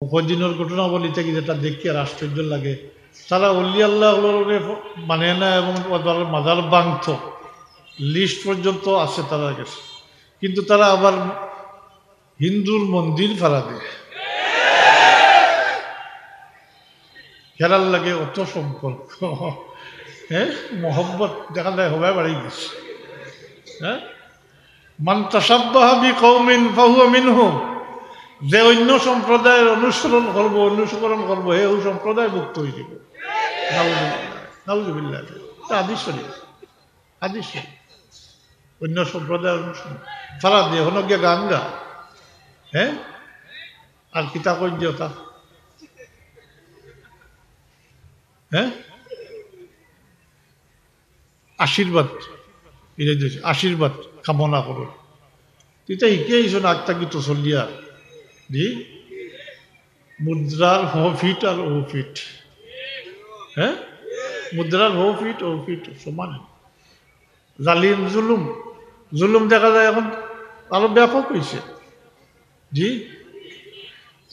কদিনের ঘটনাবলী থেকে যেটা দেখি আর আশ্চর্য লাগে, তারা অলি আল্লাহ মানে না এবং মাজার ভাঙত, লিস্ট পর্যন্ত আছে তাদের কাছে, কিন্তু তারা আবার হিন্দুর মন্দির ফাড়া দেয়। খেলার লাগে অত সম্পর্ক, হ্যাঁ, মোহব্বত দেখা যায় হবাই বাড়ি গেছে। হ্যাঁ, মান তাসাব্বাহা বিকওমিন ফাহুয়া মিনহুম, যে অন্য সম্প্রদায়ের অনুসরণ করব অনুসরণ করবো হে ওই সম্প্রদায় মুক্ত হয়ে যাব। নাউজুবিল্লাহ, হাদিস শরীফ, হাদিস শরীফ। অন্য সম্প্রদায়ের অনুসরণ ফারা দিয়ে হন গিয়া গান গা, হ্যাঁ, আর কিতা কই দিও তা, হ্যাঁ, আশীর্বাদ, আশীর্বাদ কামনা করো। এটা শিখিয়েছ না আগ থাকি তো চলিয়া জি, মুদ্রার হ ফিট আর ও ফিট, হ্যাঁ, মুদ্রার হ ফিট ও ফিট সমান। জালিম জুলুম, জুলুম দেখা যায় এখন আরো ব্যাপক হয়েছে জি।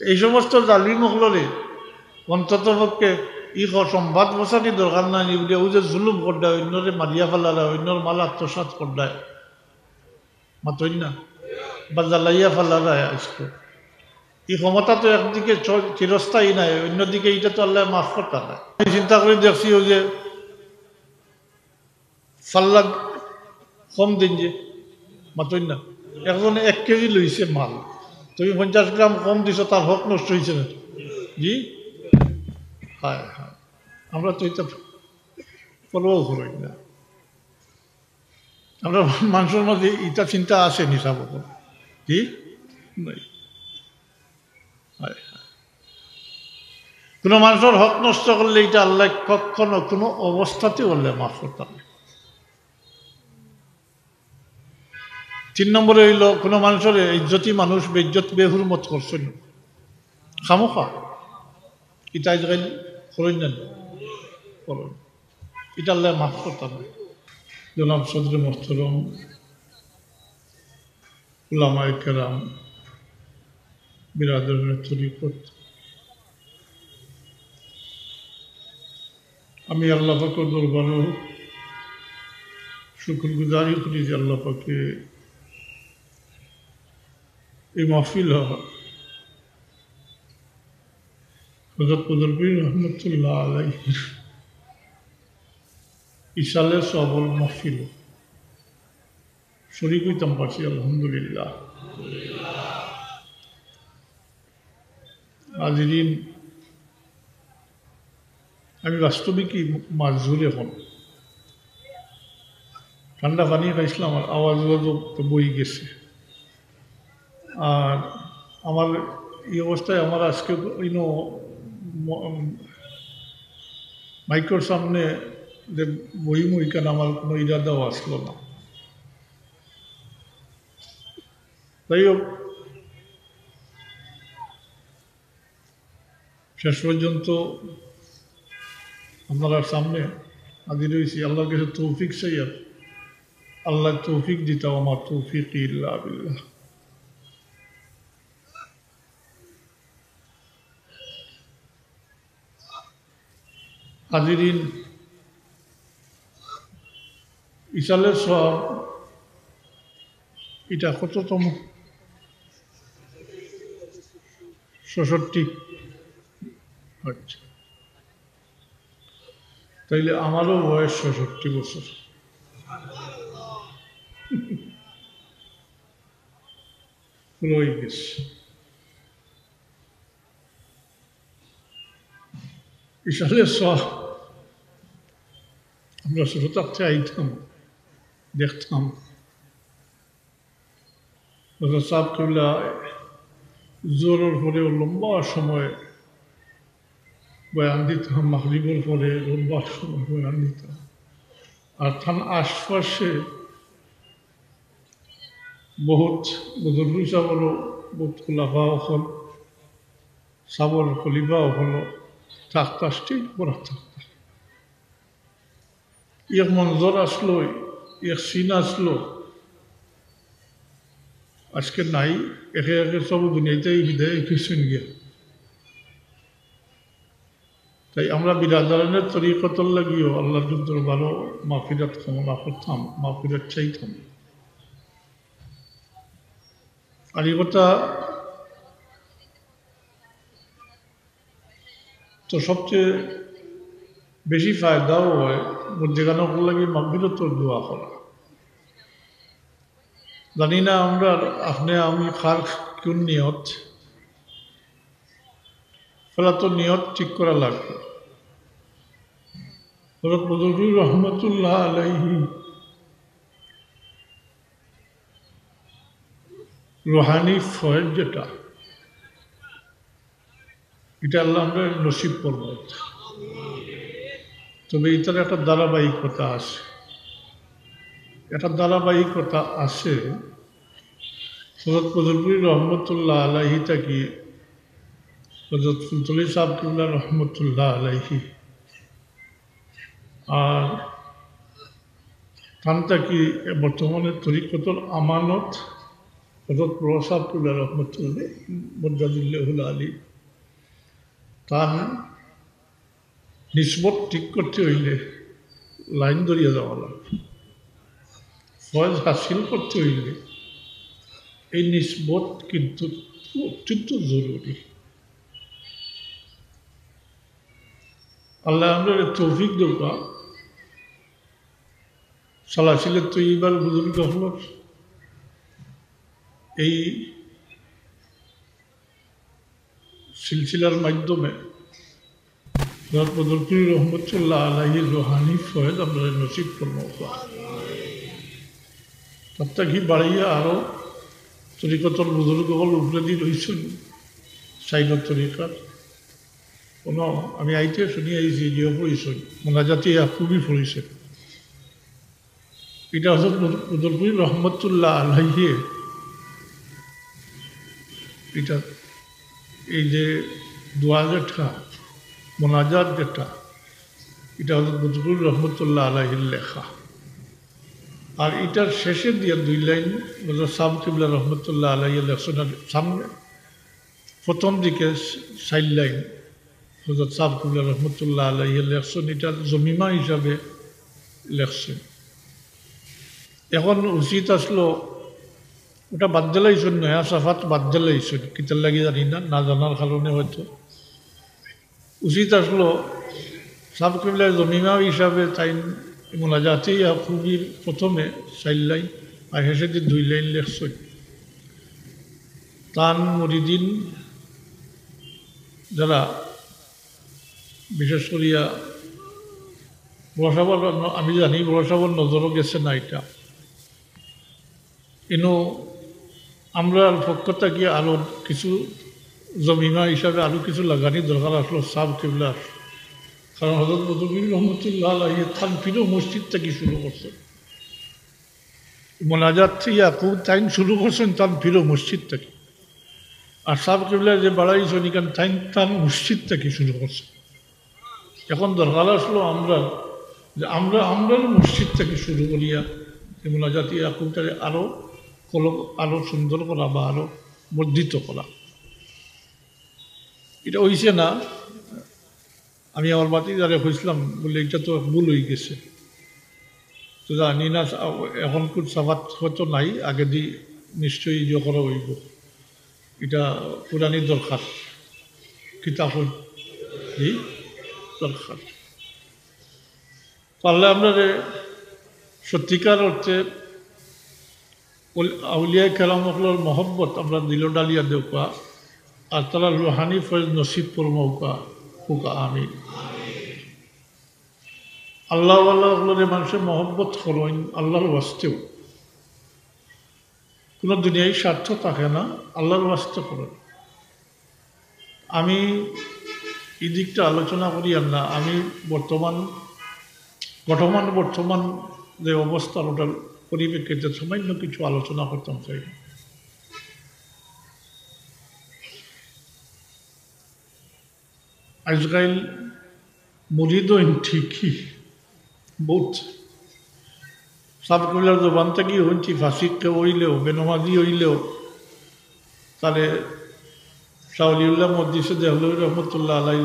এই সমস্ত জালিম হলরে অন্তত পক্ষে সংবাদ বসানি দরকার নাই, ও যে জুলুম করদায়, অন্যরে মারিয়া ফেলারা, অন্যর মাল আত্মসাৎ করদায় মাতই না, বা জ্বালাইয়া ফেলারা আজকে এই ক্ষমতা তো একদিকে চিরস্থায়ী নাই, অন্যদিকে এটা তো আল্লাহ মাফ করতে নাই। আমি চিন্তা করে দেখছি ও যে ফাল্লা কম দিন যে মাতই না, এখন 1 কেজি লইছে মাল, তুমি 50 গ্রাম কম দিছো, তার হক নষ্ট হয়েছে না জি। হ্যাঁ হ্যাঁ, আমরা তো এটা পরোয়া করি না, আমরা মানুষের মধ্যে এটা চিন্তা আসে নিশাব জি নাই। কোনো মানুষের হক নষ্ট করলে এটা আল্লাহ কখনো কোনো অবস্থাতে বললে মাফ করতাম। 3 নম্বরে হইল কোনো মানুষের ইজ্জতি মানুষ বেইজ্জত বেহুরমত করছেন খামোখা, এটা আজকাল করেন না, করেন, এটা আল্লাহ মাফ করতাম। জনাব সদরে মোহতরম, উলামায়ে কেরাম, বিরাদরের তরিকত, আমি আল্লাহ পাকের দরবারে শুকরগুজারি করি যে আল্লাহ পাকে এই মাহফিল হযরত কুদরতপুর রহমতুল্লাহ আলাইহি ইশালের সবল মাহফিল শরীক হইতাম পারছি, আলহামদুলিল্লাহ। হাজিরিন, আমি বাস্তবিকই মাজুর, এখন ঠান্ডা পানি খাইছিলাম, আমার আওয়াজ বই গেছে। আর আমার এই অবস্থায় আমার আজকে মাইক্রোর সামনে যে বইম ওইখানে আমার কোনো ইরাদাও আসলো না। তাই হোক, শেষ পর্যন্ত আপনার সামনে হাজির হয়েছি। আল্লাহর কাছে তৌফিক চাই, আর আল্লাহ তৌফিক দিতাম, আমার তৌফিক ইল্লা বিল্লাহ। হাজিরিন, ইশালের সব এটা কততম? 66। আচ্ছা, তাইলে আমারও বয়স 66 বছর। রয়ে গেছে। ইশালের সব আমরা ছোটতে আইতাম, দেখতাম সাহেব কবিলা জোরের পরেও লম্বা সময় বয়ান দিতাম, মাগরিবের পরে লম্বা সময় বয়ান দিতাম। আর থান আশপাশে বহুত বুজুর্গ সাহেবেরও বহুত খোলাফাও হল, সাবর খলিফাও হলো, থাকতা স্টিল করা থাকতা। এক মঞ্জর আসলো, এক সিন আসলো, আজকে নাই, একে একে সব দুনিয়াতেই বিদায় কিছুন গিয়া। তাই আমরা বিরাদারানের তরিকতর লাগিও আল্লাহর দরবারও মাগফিরাত কামনা করতাম, মাগফিরাত চাইতাম। আর এই কথা তো সবচেয়ে বেশি ফায়দাও হয় যেখানে লাগে মাগফিরাতর দোয়া করা। জানি না আমরা আপনি আমি খার কোন নিয়ত, ফলে তো নিয়ত ঠিক করা লাগবে। হযরত বদরুল রহমতুল্লাহ আলাইহি রুহানি ফয়েজ যেটা, এটা আল্লাহ আমরা নসিব করব। তবে এটার একটা ধারাবাহিকতা আছে, একটা ধারাবাহিকতা আছে। হযরত বদরুল রহমতুল্লাহ আলাইহি থাকি হযরত ফুলতলি সাহেব কিবলা রহমতুল্লাহ আলাইহি, আর তান থাকি বর্তমানে তরিকতর আমানত হযরত বড় সাহেব কিবলা রহমতুল্লাহ মুজাদ্দিদুল আলী, তার নিসবত ঠিক করতে হইলে লাইন ধরিয়া যাওয়া লাগবে। ফয়েজ হাসিল করতে হইলে এই নিসবত কিন্তু অত্যন্ত জরুরি। আল্লাহ আমরা তৌফিক দেওয়া সালাসিলের তৈবার বুজুর্গ হল এই সিলসিলার মাধ্যমে হযরত বদরুল রহমতুল্লাহ আলাইহির রুহানি ফয়েজ আমরা নসিব করব। প্রত্যেকই বাড়িয়া আরও তরিকতর বুজুর্গল উপরে দিয়ে রয়েছেন সাইনত তরিকার কোনো আমি আইতে শুনি আইছি যে পড়িছেন মোনাজাতি খুবই পড়িছে। এটা হযরত বদরুল রহমতুল্লাহ আলাইহি এটা এই যে দোয়া যেটা মোনাজাত যেটা, এটা হযরত বদরুল রহমতুল্লাহ আলাইহির লেখা। আর এটার শেষে দিয়ে দুই লাইন হযরত সাহেব কিবলা রহমতুল্লাহ আলাইহি লেখছেন। সামনে প্রথম দিকে 4 লাইন হযরত সাহেব কিবলা রহমতুল্লাহ আলাইহি লেখছেন, এটা জমিমা হিসাবে লেখছেন। এখন উচিত আসলো ওটা বাদ দিলাইছেন, নয়া সাফাত বাদ দিলাইছেন, কিতার লাগি জানি না, না জানার কারণে হয়তো। উচিত আসলো সাহেব কিবলার জমিমা হিসাবে তাই মোনাজাতে খুবই প্রথমে 4 লাইন আর শেষে 2 লাইন লেখছেন। তান মুরিদিন যারা বিশেষ করিয়া বড়সাবর, আমি জানি বড়সাবর নজরও গেছে না এটা, কিন্তু আমরা পক্ষ থেকে আরও কিছু জমিমা হিসাবে আরও কিছু লাগানি দরকার আসলো সাহেব কিবলার। কারণ হযরত বদরুল রহমতুল্লাহ আলাইহি থানফিরও মসজিদ থেকে শুরু করছেন, মোনাজাত খুব টাইম শুরু করছেন থানফিরও মসজিদ থেকে। আর সাহেব কিবলা যে বাড়াইছেন এখান তান মসজিদ থেকে শুরু করছে। এখন দরকার আসলো আমরা যে আমরা মসজিদ থেকে শুরু করিয়া মোনাজাত ইয়াকুবটারে আরও সুন্দর করা বা আরও বর্ধিত করা। এটা হইছে না, আমি আমার বাতি যারা হয়েছিলাম বলে এটা তো ভুল হয়ে গেছে। তো জানি না এখন কোন সাফাত হয়তো নাই, আগে দিয়ে নিশ্চয়ই ইয়ে করা হইব। এটা পুরানি দরকার, কিতাব দরকার। পারলে আমরা সত্যিকার অর্থে আউলিয়া কেরামকলোর মহব্বত আমরা দিল ডালিয়া দেওয়া আর তারা রুহানি ফয়েজ নসিব করমৌকা হুকা আমি আল্লাহ আল্লাহগুলোর মানুষের মহব্বত করেন আল্লাহর ওয়াস্তেও। কোনো দুনিয়ায় স্বার্থ থাকে না, আল্লাহর ওয়াস্তে করেন। আমি এই দিকটা আলোচনা করি আর না, আমি বর্তমান যে অবস্থা ওটার পরিপ্রেক্ষিতে সামান্য কিছু আলোচনা করতাম চাই। আজকাল মুরিদ ঠিকই বহুত সাবকুলার জবান থেকে হইছি, ফাঁসিকে হইলেও বেনমাজি হইলেও তাহলে শাহলিউল্লাহ মজলিসে দেহলভী রহমতুল্লাহ আলাই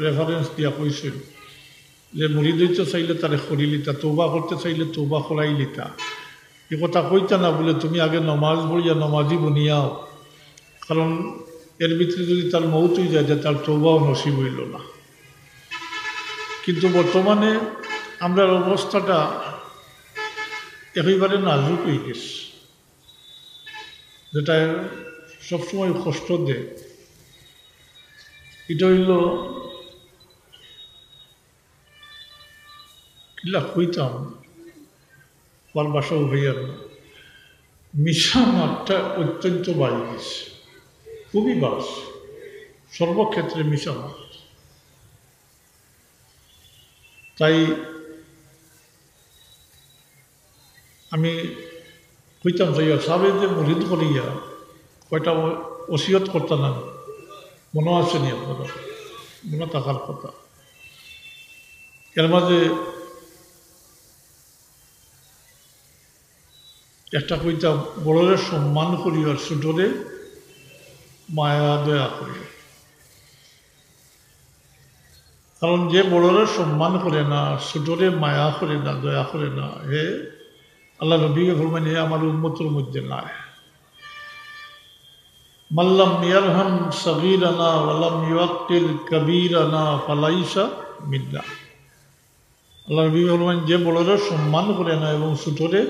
রেফারেন্স দিয়া কইছিল যে মুড়ি দইতে চাইলে তারে খরি লিতা, তৌবা করতে চাইলে তৌবা খরাই লিতা। এ কথা কইতা না বলে তুমি আগে নমাজ পড়িয়া নমাজি বনিয়াও, কারণ এর ভিতরে যদি তার মৌত হয়ে যায় যে তার তৌবাও নসিব হইল না। কিন্তু বর্তমানে আমরা অবস্থাটা একেবারে নাজুক হয়ে গেছে, যেটা সবসময় কষ্ট দেয়। এটা হইল কিলা কইতাম আমার বাসাও হইয়ার না, মিশা মাত্রা অত্যন্ত বাড়ি গেছে, খুবই বাস সর্বক্ষেত্রে মিশা মাত্রা। তাই আমি কইতাম যাইয়া সাবে যে মরিদ করিয়া কয়টা ওসিয়ত করতাম না, মনে আছে নি আপনারা? মনে থাকার কথা। এর মাঝে একটা কইতাম, বড়রে সম্মান করিও আর ছোটরে মায়া দয়া করিও। কারণ যে বড়রে সম্মান করে না, ছোটরে মায়া করে না, দয়া করে না, হে আল্লাহ নবীকে ফরমান হে আমার উম্মতের মধ্যে নাই। মাল্লাম ইয়ারহাম সগীরানা ওয়ালাম ইউআক্কিল কবীরানা ফালাইসা মিন্না। আল্লাহ নবী ফরমান যে বড়রে সম্মান করে না এবং ছোটরে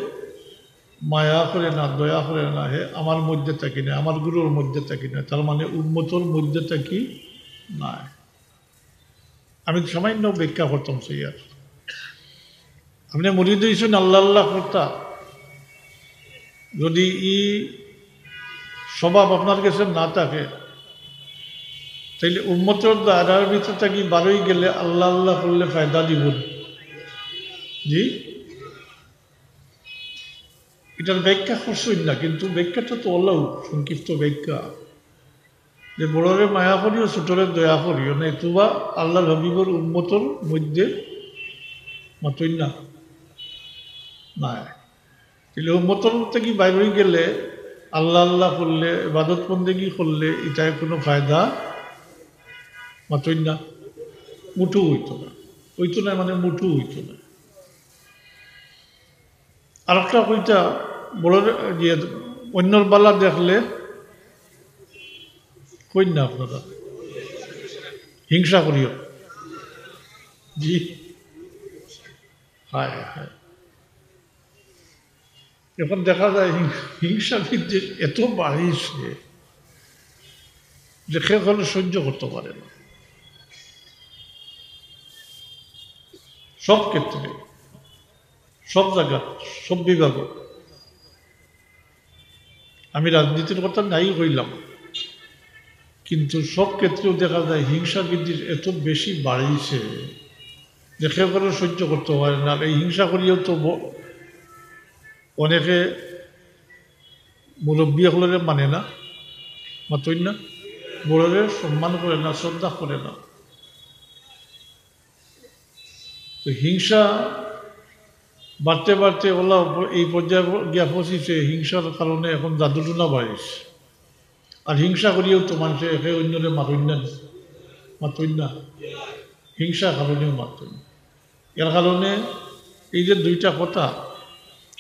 মায়া করে না, দয়া করে না, হে আমার মধ্যে থাকি না, আমার গুরুর মধ্যে থাকি না, তার মানে উম্মতর মধ্যে থাকি নাই। আমি সামান্য ব্যাখ্যা করতাম সেই আর আপনি মরিদ হইছেন আল্লাহ আল্লাহ করতা, যদি ই স্বভাব আপনার কাছে না থাকে তাইলে উম্মতের দায়রার ভিতরে থাকি বারোই গেলে আল্লাহ আল্লাহ করলে ফায়দা দিব। জি, এটার ব্যাখ্যা করছই না, কিন্তু ব্যাখ্যাটা তো অল্লাহ সংক্ষিপ্ত ব্যাখ্যা যে বড়রে মায়া করিও ছোটরে দয়া করিও না, এতুবা আল্লাহ হাবিবর উম্মতর মধ্যে মাতই না নাই। তাহলে উম্মতর থেকে বাইর হয়ে গেলে আল্লাহ আল্লাহ করলে, ইবাদত বন্দেগি করলে এটায় কোনো ফায়দা মাতই না, মুঠু হইতো না, হইতো না মানে মুঠু হইতো না। আর একটা কইটা বড় যে অন্যর বালা দেখলে কই না আপনারা হিংসা করিও। জি, হায় হায়, এখন দেখা যায় হিংসা বিদ্বেষ এত বাড়িয়েছে যে কেউ হলে সহ্য করতে পারে না। সব ক্ষেত্রে, সব জায়গা, সব বিভাগ। আমি রাজনীতির কথা নাই হইলাম, কিন্তু সব ক্ষেত্রেও দেখা যায় হিংসা বিদ্বেষ এত বেশি বাড়িয়েছে যে কেউ করে সহ্য করতে পারে না। এই হিংসা করিয়েও তো অনেকে মুরব্বী হলে মানে না, মাতই না, বড়দের সম্মান করে না, শ্রদ্ধা করে না। তো হিংসা বাড়তে বাড়তে ওলা এই পর্যায়ে গিয়া পৌঁছিছে, হিংসার কারণে এখন জাদুটনা বাড়িছে। আর হিংসা করিয়েও তো মানুষে একে অন্যরে মাতই না, হিংসা কারণেও মাতই না। এর কারণে এই যে দুইটা কথা,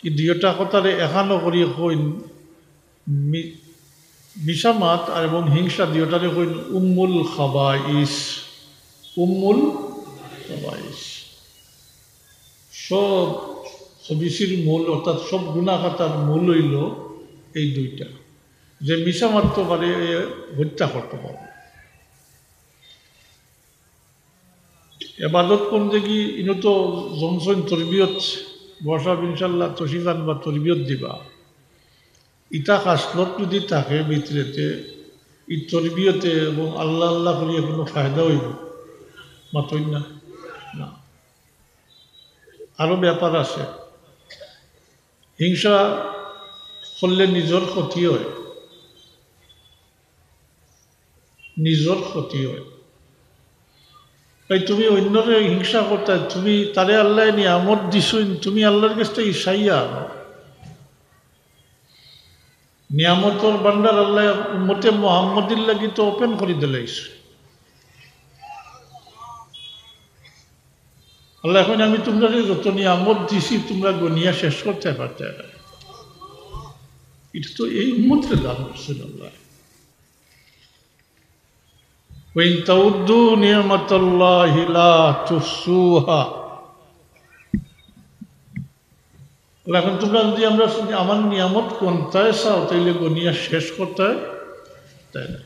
এই দুইটা কথারে এখানো করিয়ে কইন মিশামাত আর এবং হিংসা দুইটারে কইন উম্মুল খাবাইস, উম্মুল খাবাইস। সব হবিসির মূল অর্থাৎ সব গুণাখাতার মূল হইল এই দুইটা, যে মিশা মারতে পারে হত্যা করতে পারে। এবাদত বন্দেগি ইনো তো জনসন তরবিয়ত বসাব ইনশাল্লাহ তশিফান বা তরবিয়ত দিবা, ইটা খাসলত যদি থাকে ভিতরেতে এই তরবিয়তে এবং আল্লাহ আল্লাহ করিয়া কোনো ফায়দা হইব মাতই না। আরও ব্যাপার আছে, হিংসা করলে নিজের ক্ষতি হয়, নিজের ক্ষতি হয়। তাই তুমি অন্যরে হিংসা করতে, তুমি তারে আল্লাহ নিয়ামত দিছই, তুমি আল্লাহর কাছে ঈর্ষাইয়া আনো। নিয়ামতর ভান্ডার আল্লাহ উম্মতে মুহাম্মদির লাগি তো ওপেন করে দিলাইছে। আল্লাহ এখন আমি তোমরা যত নিয়ামত দিছি তোমরা গনিয়া শেষ করতে পারতে না। এটা তো এই উম্মতের দান করছেন আল্লাহ। ওয়াইন তাউদ্দু নিয়ামাতাল্লাহি লা তুহসুহা। এখন তোমরা যদি আমরা আমার নিয়ামত কোনটায় চাও তাইলে গনিয়া শেষ করতে তাই না।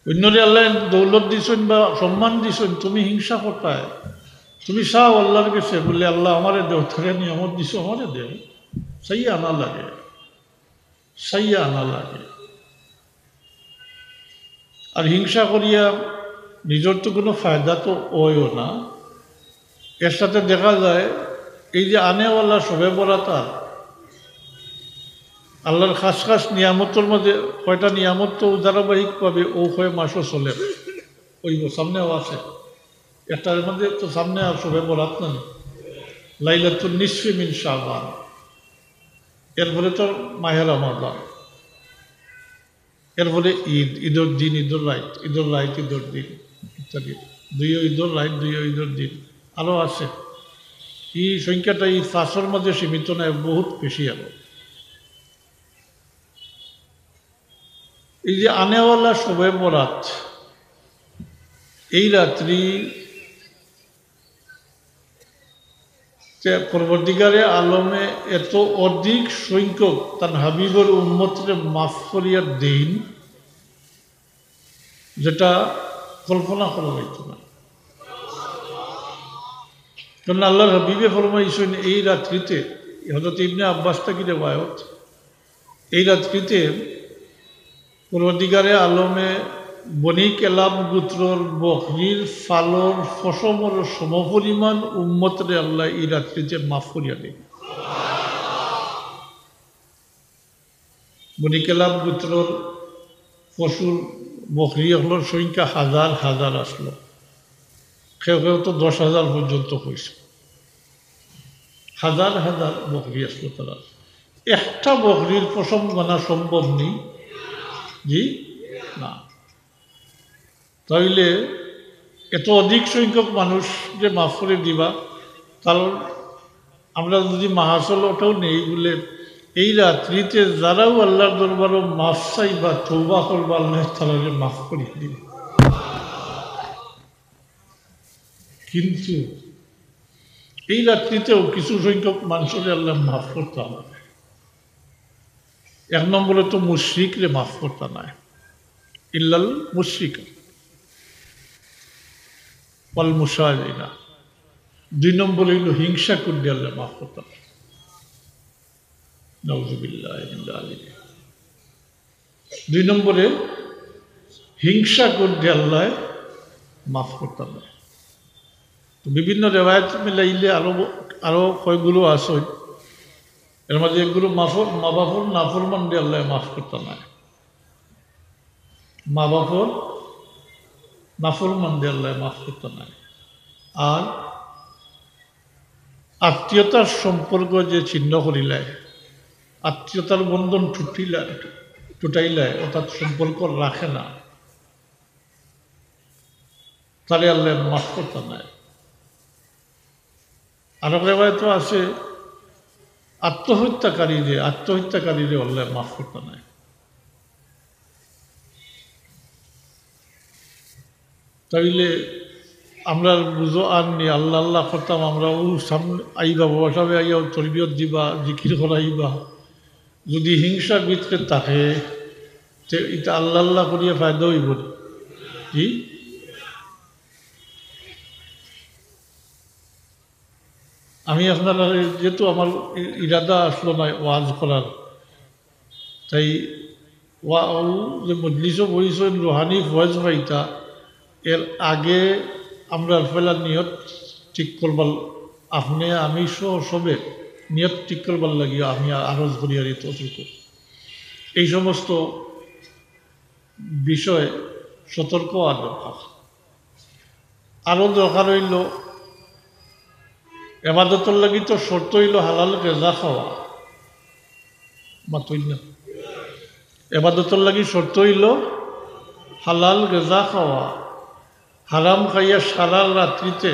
অন্যরে আল্লাহ দৌলত দিছেন বা সম্মান দিছেন, তুমি হিংসা করতায়, তুমি চাও আল্লাহর কাছে বললে আল্লাহ আমারে দেও, থাকে নিয়ামত দিছো আমারে দেও, চাইয়া আনা লাগে, চাইয়া আনা লাগে। আর হিংসা করিয়া নিজের তো কোনো ফায়দা তো ওয়ও না। এর সাথে দেখা যায় এই যে আনেওয়ালা সবে বরাতা আল্লাহর খাস খাস নিয়ামতের মধ্যে কয়টা নিয়ামত তো ধারাবাহিক পাবে ও কয় মাসও চলে, ওই সামনেও আছে। একটার মধ্যে তো সামনে আর সবে বরাত না, লাইলাতুন নিসফি মিন শাবান, এরপরে তো মাহে রমাদান, এরপরে ঈদ, ঈদের দিন, ঈদের রাইত, ঈদের রাইত, ঈদের দিন ইত্যাদি, দুইও ঈদের রাইত, দুইও ঈদের দিন, আরও আছে। এই সংখ্যাটা এই ফাঁসের মধ্যে সীমিত নয়, বহুত বেশি আরো। এই যে আনেওয়ালা শবে বরাত, এই রাত্রি পরবর্তীকারে আলমে এত অধিক সংখ্যক তার হাবিবর উম্মতরে মাফ করিয়ার দিন যেটা কল্পনা করা হইত না। কারণ আল্লাহর হাবিবে ফরমাইছেন এই রাত্রিতে, হযরত ইবনে আব্বাস থেকে রিওয়ায়াত, এই রাত্রিতে পরবর্তীকারে আলমে বনি কেলাব গোত্রর বকরির ফালর ফসমর সমপরিমাণ উম্মতরে আল্লাহ এই রাত্রিতে মাফ করিয়া দেন। বনি কেলাব গোত্রর পশুর বকরি হলোর সংখ্যা হাজার হাজার আসলো, কেউ কেউ তো 10,000 পর্যন্ত হয়েছে। হাজার হাজার বকরি আসলো, তারা একটা বকরির পশম গোনা সম্ভব নেই, জি না। তাইলে এত অধিক সংখ্যক মানুষ যে মাফ করে দিবা, কারণ আমরা যদি মাহাসল ওটাও নেই বলে এই রাত্রিতে যারাও আল্লাহর দরবারও মাফ চাইবা, তওবা করবা, আল্লাহ তাআলা মাফ করে দিবে। কিন্তু এই রাত্রিতেও কিছু সংখ্যক মানুষের আল্লাহ মাফ করতে হবে। এক নম্বরে তো মুশরিকরে মাফ করতে নাই, ইল্লাল মুশরিক ওয়াল মুশারিনা। 2 নম্বরে হইল হিংসা করলে আল্লাহ মাফ করতে হবে, নাউযুবিল্লাহ মিন যালিক। 2 নম্বরে হিংসা করলে আল্লাহ মাফ করতে হবে। বিভিন্ন রেওয়ায়ত মিলাইলে আরো কয়েকগুলো আছে, এর মাঝে একগুলো মা বাপর নাফরমান দিয়ে আল্লাহ মাফ করতে নাই, মা বাপর নাফরমান দিয়ে আল্লাহ মাফ করতে নাই। আর আত্মীয়তার সম্পর্ক যে ছিন্ন করিলায়, আত্মীয়তার বন্ধন টুটাইলায়, অর্থাৎ সম্পর্ক রাখে না, তাহলে আল্লাহ মাফ করতে নাই। আরো রেওয়ায়ত আছে আত্মহত্যাকারীরে আল্লাহ মাফ করতে নাই। তাইলে আমরা বুঝো আননি আল্লাহ আল্লাহ করতাম, আমরা ও সামনে আইবা, বাবা সাহেব আইয়া তরবিয়ত দিবা, জিকির করাইবা। যদি হিংসার ভিতরে থাকে এটা আল্লাহ আল্লাহ করিয়া ফায়দা হইব কি? আমি আপনারা যেহেতু আমার ইরাদা আসলো না ওয়াজ করার, তাই যে মজলিসও বইছেন রুহানি ফয়েজ পাইতা, এর আগে আমরা ফেলার নিয়ত ঠিক করবার, আপনি আমি সবে নিয়ত ঠিক করবার লাগিয়ে আমি আরজ করি আর ততটুকু। এই সমস্ত বিষয়ে সতর্ক আর দরকার। আরও দরকার হইল এবাদতর লাগি তো শর্ত হইল হালাল রেজা খাওয়া, মাতই না এবাদতর লাগি শর্ত হইল হালাল গেজা খাওয়া হারাম খাইয়া সারা রাত্রিতে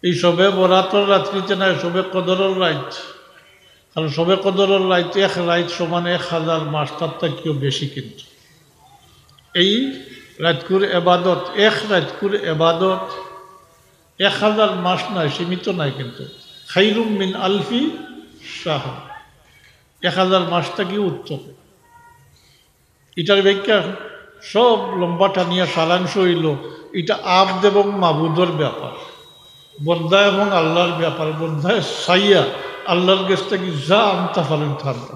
এই সবে বরাতর রাত্রিতে নাই সবে কদরের রাইত কারণ সবে কদরের রাইতে এক রাইত সমান 1000 মাস তার থেকেও বেশি কিন্তু এই রাতকুর এবাদত এক রাতকুর এবাদত 1000 মাস নাই সীমিত নাই কিন্তু খাইরুম মিন আলফি শাহ 1000 মাস থেকে উত্তম এটার ব্যাখ্যা সব লম্বা টানিয়া সারাংশ হইল এটা আবদ এবং মাবুদর ব্যাপার বন্দা এবং আল্লাহর ব্যাপার বন্ধায় সাইয়া আল্লাহর কাছ থেকে যা আনতে পারেন থাকবে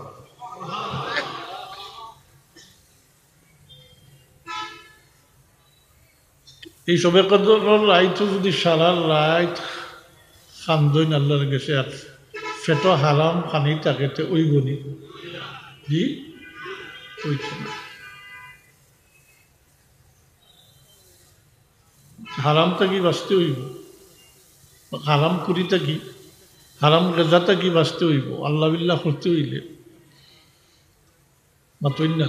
এই সবে কদরের রাইত যদি সারা রাইত খান্দইন আল্লাহর কাছে আর ফেট হারাম খানি তাকে ওই বনি জি ওইছে না হারাম থাকি বাঁচতে হইব হারাম করি থাকি হারাম গেজা থাকি বাঁচতে হইব আল্লাহ বিল্লাহ করতে হইলে মাতই না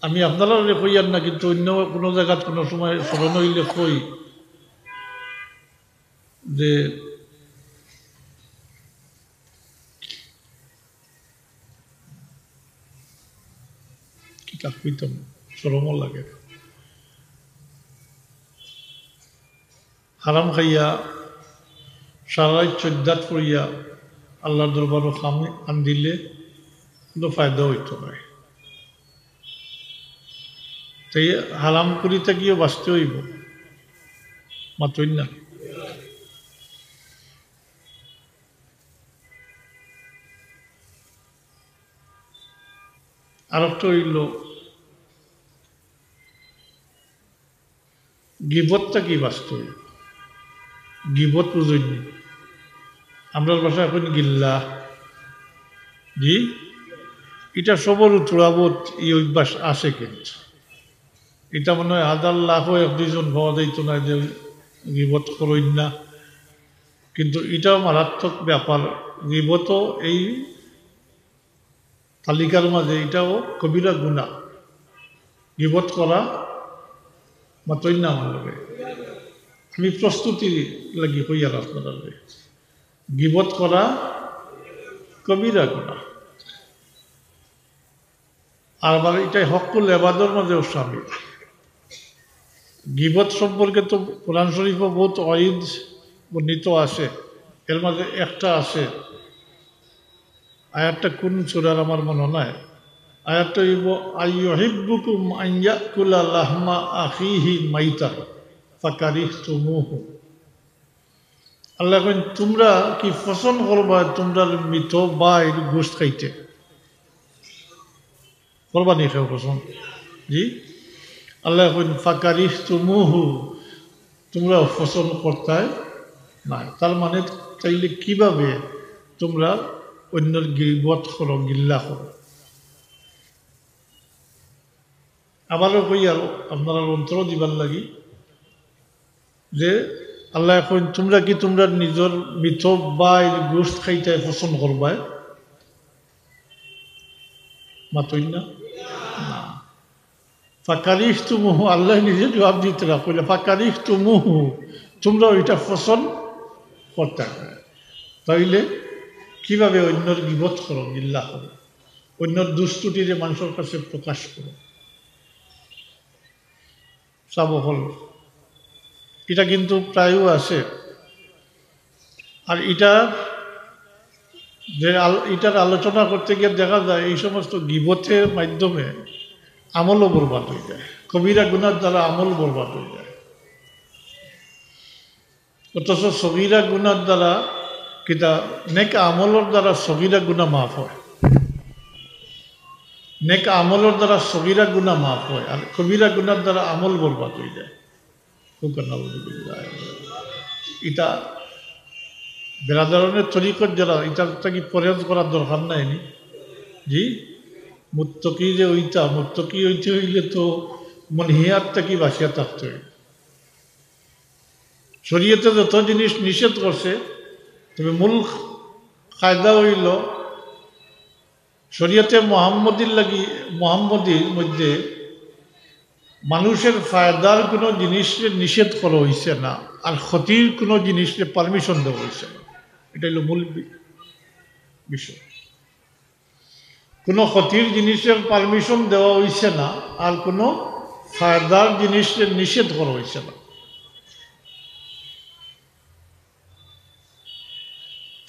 আমি আপনারা কইয়ার না কিন্তু অন্য কোনো জায়গাত কোনো সময় স্মরণ হইলে কই যে কিতা কইতাম শরমও লাগে হারাম খাইয়া সারাই চোদ্দাত করিয়া আল্লাহর দরবারও খাম আন দিলে কোনো ফায়দা হইতো না তাই হারাম করি থাকিও বাঁচতে হইব মাতই না আর একটা হইল গিবতটা কি বাঁচতে হইব গিবত বুঝইনি আমরা ভাষা এখন গিল্লা জি এটা সবর উত্তরাবত এই অভ্যাস আছে কিন্তু এটা মনে হয় 1000 লাখও 1-2 ভাবা যাইতো না যে গিবত করইন না কিন্তু এটাও মারাত্মক ব্যাপার গিবত এই তালিকার মাঝে এটাও কবিরা গুনাহ গিবত করা মাতই না আমার লাগে আমি প্রস্তুতি লাগি হইয়ার আপনারা গিবত করা কবিরা গুনাহ আর আবার এটাই হকুল এবাদর মাঝেও শামিল গিবত সম্পর্কে তো কোরআন শরীফও বহুত ওয়াইদ বর্ণিত আছে এর মাঝে একটা আছে আয়াতটা কোন সূরার আমার মনে নাই আয়াতটা আইয়ুহিব্বুকুম আন ইয়াকুলা লাহমা আখিহি মাইতা ফাকারিহতুমুহু আল্লাহ কইন তোমরা কি পছন্দ করবা তোমরা মৃত বাইর গোশত খাইতে করবা নি কেউ পছন্দ জি আল্লাহ কইন ফাকারিহতুমুহু তোমরা পছন্দ করতে না তার মানে চাইলে কিভাবে তোমরা অন্যের গিবত করো গিল্লা করো আবারও কই আর আপনারা অন্তর দিবার লাগি যে আল্লাহ এখন তোমরা কি তোমরা নিজের মৃত বাইর গোশত খাইতে পছন্দ করবা মাতই না ফাকারিহতুমুহু আল্লাহ নিজে জবাব দিতে না কইলে ফাকারিহতুমুহু তোমরা ওইটা পছন্দ করতে তাইলে কিভাবে অন্যর গিবত করো গিল্লা করো অন্যর দুষ্টুটিরে মানুষের কাছে প্রকাশ করো চাব হল এটা কিন্তু প্রায়ও আছে আর এটা যে এটার আলোচনা করতে গিয়ে দেখা যায় এই সমস্ত গিবতের মাধ্যমে আমলও বরবাদ হয়ে যায় কবিরা গুনার দ্বারা আমল বরবাদ হয়ে যায় অথচ সগীরা গুনার দ্বারা কিতা নেক আমলের দ্বারা সগীরা গুনাহ মাফ হয় নেক আমলের দ্বারা সগীরা গুনাহ মাফ হয় আর কবিরা গুনার দ্বারা আমল বরবাদ হয়ে যায় এটা বেরাদারণের তরিকত যারা এটা কি পরেজ করার দরকার নাই নি জি মুত্তকি যে ওইটা মুত্তকি হইতে হইলে তো মনহিয়াতটা কি বাসিয়া থাকতে হয় শরীয়তে যত জিনিস নিষেধ করছে তবে মূল কায়দা হইল শরীয়তে মোহাম্মদীর মধ্যে মানুষের ফায়দার কোনো জিনিসের নিষেধ করা হয়েছে না, আর ক্ষতির কোনো জিনিসের পারমিশন দেওয়া হয়েছে না। এটা হলো মূল বিষয়। কোনো ক্ষতির জিনিসের পারমিশন দেওয়া হয়েছে না, আর কোনো ফায়দার জিনিসের নিষেধ করা হয়েছে না।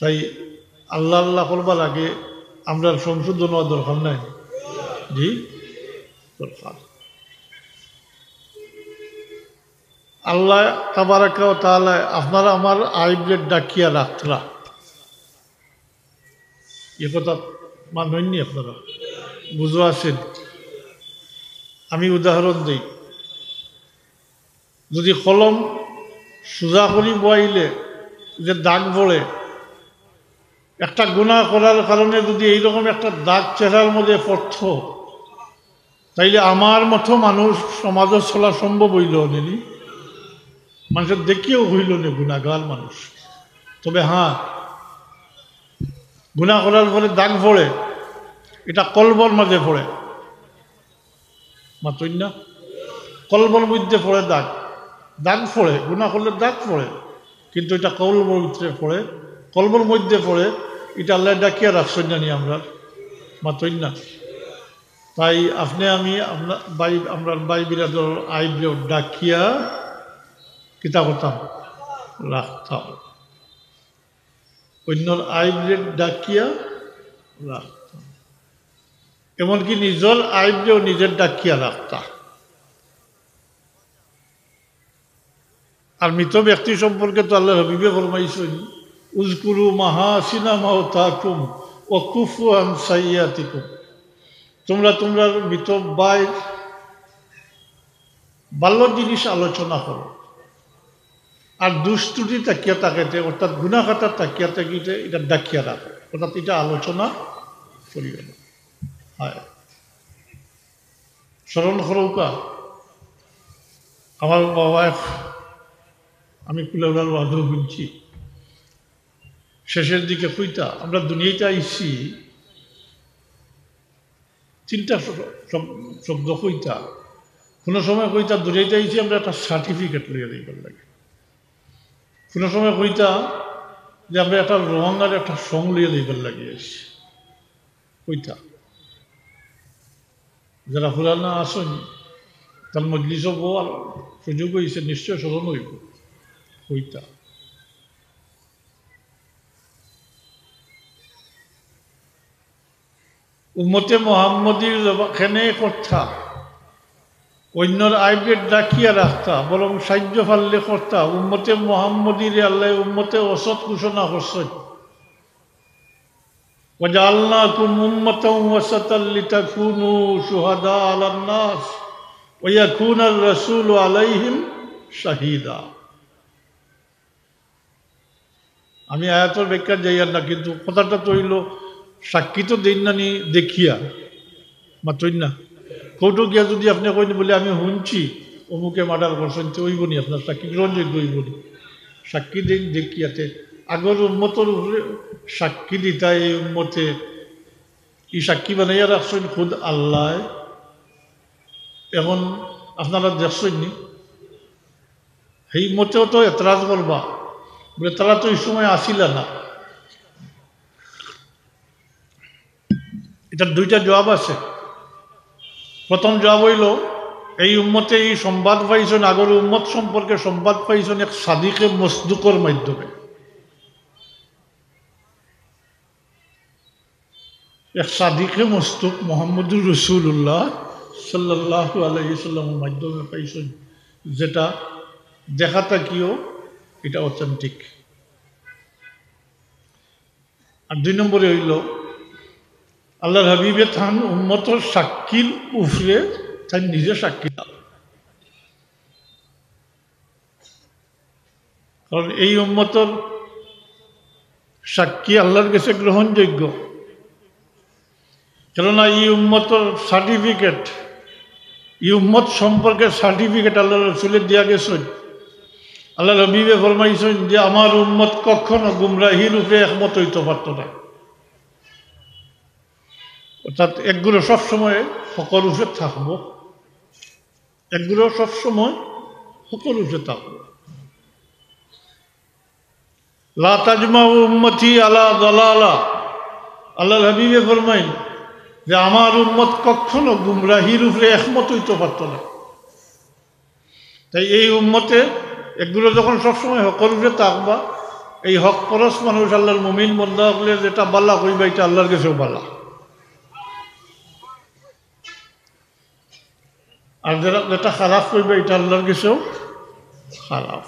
তাই আল্লাহ আল্লাহ করবার আগে আমরা সংশোধন হওয়ার দরকার নাই। জি, দরকার। আল্লাহ তাবারাকা ওয়া তাআলা আপনারা আমার আইবলেট ডাকিয়া রাখতরা, এ কথা মানেননি আপনারা, বুঝো আছেন। আমি উদাহরণ দিই, যদি কলম সোজা করি বইলে যে দাগ পড়ে, একটা গুনাহ করার কারণে যদি এইরকম একটা দাগ চেহারার মধ্যে পড়ত, তাইলে আমার মতো মানুষ সমাজে চলা সম্ভব হইল নেনি, মানুষের দেখিয়েও হইল না গুনাহগার মানুষ। তবে হ্যাঁ, গুনাহ করার পরে দাগ পড়ে, এটা কলবর মাঝে পড়ে, মাতই না, কলবর মধ্যে পড়ে দাগ, দাগ পড়ে, গুনাহ করলে দাগ পড়ে, কিন্তু এটা কলবর ভিতরে পড়ে, কলবর মধ্যে পড়ে, এটা আল্লাহ ডাকিয়া রাখছেন জানি আমরা, মাতই না। তাই আপনি আমি আমরা বাই বিরাদর আইবলেও ডাকিয়া কিতা করতাম, রাখতাম, অন্যর আইবলেট ডাকিয়া রাখতাম, এমনকি নিজের আইবলেও নিজের ডাকিয়া রাখতাম। আর মৃত ব্যক্তি সম্পর্কে তো আল্লাহ হাবিবে ফরমাইছেন, উযকুরু মাহাসিনা মাওতাকুম ওয়া কুফু আন সাইয়্যাতিকুম, তোমরা মৃত ভাইয়ের ভালো জিনিস আলোচনা করো, আর দুষ্টুটি তাকিয়া তাকাইতে, অর্থাৎ গুনাহগার তাকিয়া তাকিতে এটা ডাকিয়া রাখো, অর্থাৎ এটা আলোচনা করিও না। হয় স্মরণ করৌকা আমার বাবা, আমি কুলাউলার ওয়াজও বলছি, শেষের দিকে কইতা আমরা দুনিয়াতে আইছি, তিনটা শব্দ কইতা। কোনো সময় কইতা দুনিয়াতে আইছি আমরা একটা সার্টিফিকেট লইয়া দিবার লাগে, কোনো সময় কইতা যে আমরা একটা রং আর একটা সং লইয়া দিবার লাগিয়েছি, কইতা। যারা পুরানা আসেন তার মজলিসও বল সুযোগ হয়েছে, নিশ্চয় স্মরণ হইব, কইতা। উম্মতে মোহাম্মদীর খেনে করতা, অন্যর আইবলেট ডাকিয়া রাখতা, বরং সাহায্য ফাললে করতা। উম্মতে মোহাম্মদীর আল্লাহ উম্মতে অসৎ ঘোষণা করছেন, ওয়াজআলনাকুম উম্মাতান ওয়াসাতাল লিতাকুনু শুহাদা আলান নাস ওয়া ইয়াকুনার রাসূলু আলাইহিম শাহীদা। আমি আয়াতের ব্যাখ্যা যাইয়ার না, কিন্তু কথাটা তো হইল সাক্ষী তো দিন না নি দেখিয়া, মাত্রই না। কৌটো গিয়া যদি আপনি কইনি বলে আমি শুনছি অমুকে মার্ডার করছেন, তো হইবনি আপনার সাক্ষী গ্রহণযোগ্য হইবনি। সাক্ষী দিন দেখিয়াতে আগর উম্মতর উপরে সাক্ষী দিতা, এই উম্মতে এই সাক্ষী বানাইয়া রাখছেন খুদ আল্লাহ। এখন আপনারা দেখছেন নি, সেই মতেও তো এতরাজ করবা বলে তারা তো এই সময় আসিল না। এটার দুইটা জবাব আছে। প্রথম জবাব হইল, এই উম্মতে এই সংবাদ পাইছেন, আগর উম্মত সম্পর্কে সংবাদ পাইছেন এক সাদিকে মসদুকর মাধ্যমে, এক সাদিকে মসদুক মুহাম্মদুর রাসূলুল্লাহ সাল্লাল্লাহু আলাইহি সাল্লামের মাধ্যমে পাইছেন, যেটা দেখা থাকিও এটা অথেন্টিক। আর দুই নম্বরে হইল, আল্লাহর হাবিবে তান উম্মতর সাক্ষীর উপরে তাই নিজে সাক্ষী দাও, কারণ এই উম্মতর সাক্ষী আল্লাহর কাছে গ্রহণযোগ্য। কেননা এই উম্মতর সার্টিফিকেট, এই উম্মত সম্পর্কে সার্টিফিকেট আল্লাহ রাসূলের দিয়া গেছেন। আল্লাহ হাবিবে ফরমাইছেন যে আমার উম্মত কখনো গুমরাহির রূপে একমত হইতে পারত না। অর্থাৎ একগুলো সবসময় হকর উঠে থাকবো, একগুলো সবসময় হকর উঠে থাকবো। লা তাজমাউ উম্মতি আলা দালালা, আল্লাহর হাবিবে ফরমাইন যে আমার উম্মত কখনো গুমরাহির উপরে একমত হইতে পারত না। তাই এই উম্মতে এগুলো যখন সবসময় হকর উপরে থাকবা, এই হক পরশ মানুষ আল্লাহর মুমিন বন্ধা হলে যেটা বালা কইবা এটা আল্লাহর কাছেও বালা, আর যেটা খারাপ কইবা এটা আল্লাহর কাছেও খারাপ।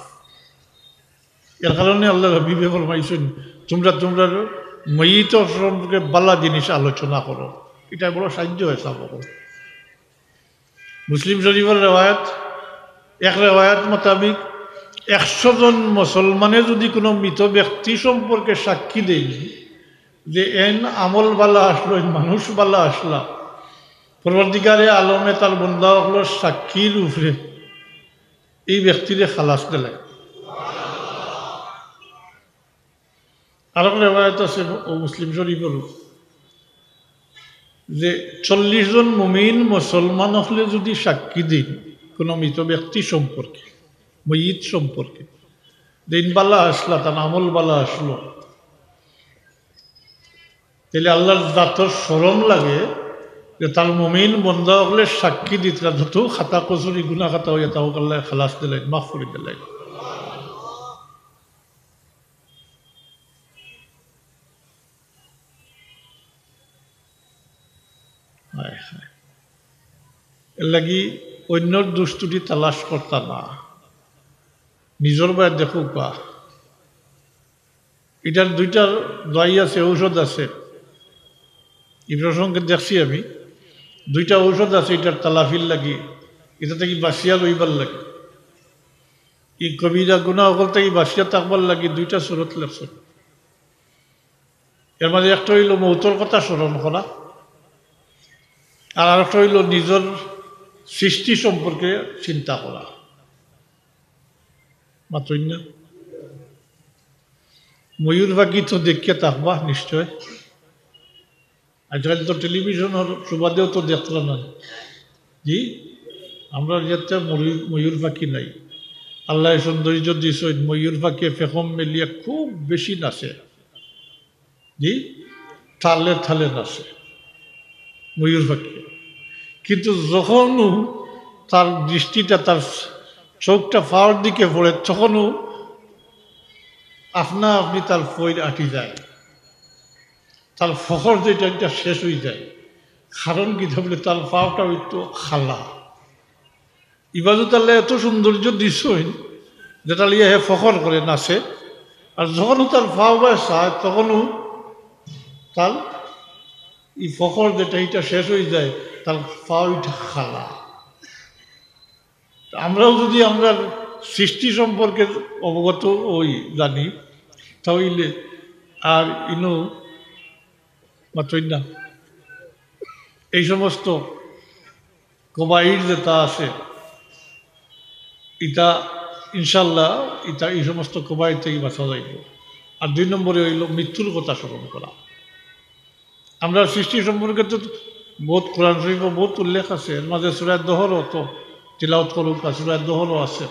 এর কারণে আল্লাহর হাবিবে ফরমাইছেন তোমরা তোমরা ময়িত সম্পর্কে বালা জিনিস আলোচনা করো, এটা বড় সাহায্য হয় সাবক। মুসলিম শরীফের রেওয়ায়াত, এক রেওয়ায়াত মোতাবিক 100 জন মুসলমানে যদি কোনো মৃত ব্যক্তি সম্পর্কে সাক্ষী দেয়নি যে এন আমল বালা আসলো, এন মানুষ বালা আসলা, পরবর্তীকালে আলমে তার বন্ধা হলো সাক্ষীর উপরে এই ব্যক্তিরে খালাস দিলে। আরো রেওয়ায়াত আছে ও মুসলিম শরীফের যে 40 জন মুমিন মুসলমান হলে যদি সাক্ষী দিন কোনো মৃত ব্যক্তি সম্পর্কে, ময়িত সম্পর্কে, দিন বালা আসলা, তার আমল বালা আসলো, তাহলে আল্লাহর জাতর শরম লাগে যে তার মুমিন বন্ধা হলে সাক্ষী দিতে যত খাতা কচুরি গুনা খাতা হইয়া তাও আল্লাহ খালাস দিলেন, মাফ করে দিলেন। এর লাগি অন্যর দুষ্টুটি তালাশ করতা না, নিজের বাইরে দেখো পা। এটার দুইটার দোয়াই আছে, ঔষধ আছে। এই প্রসঙ্গে দেখছি আমি দুইটা ঔষধ আছে এটার তালাফির লাগি, এটা থেকে বাসিয়া লইবার লাগে। এই কবিরা গুণা অকল থেকে বাসিয়া থাকবার লাগে দুইটা সুরত লাগছে। এর মাঝে একটা হইল মৌতর কথা স্মরণ করা, আর আরেকটা হইল নিজের সৃষ্টি সম্পর্কে চিন্তা করা। মাত্রই না ময়ূর পাখি তো দেখিয়ে থাকবা নিশ্চয়, আজকাল তো টেলিভিশনের সুবাদেও তো দেখলাম না। জি, আমরা যাতে ময়ূর পাখি নাই, আল্লাহ সৌন্দর্য দিয়েছে, ময়ূর পাখি ফেকম মেলিয়া খুব বেশি নাচে। জি, থালে থালে নাচে ময়ূর পাখি, কিন্তু যখনও তার দৃষ্টিটা, তার চোখটা ফাওয়ার দিকে পড়ে, তখনও আপনা আপনি তার ফইর আটি যায়, তার ফখর যেটা এটা শেষ হয়ে যায়। কারণ কি বলে তার ফাওয়াটা হইতো খালা। ইবাদত আল্লাহ এত সৌন্দর্য দিছই যেটা লিয়ে হে ফখর করে নাচে, আর যখনও তার ফাও বা চায় তখনও তার এই ফখর যেটা এটা শেষ হয়ে যায়, তার ফাও এটা খালা। আমরাও যদি আমরা সৃষ্টি সম্পর্কে অবগত ওই জানি তাহলে আর ইনো মাত্রই না এই সমস্ত কবাইর যেটা আছে এটা ইনশাল্লাহ এটা এই সমস্ত কবাইর থেকে বাঁচা যাইব। আর 2 নম্বরে হইল মৃত্যুর কথা স্মরণ করা। আমরা সৃষ্টি সম্পর্কে তো বহুত কোরআন শরীফ বহুত উল্লেখ আছে, এর মাঝে সূরা দহরও তো তিলাওয়াত করুক, সূরা দহরও আছে।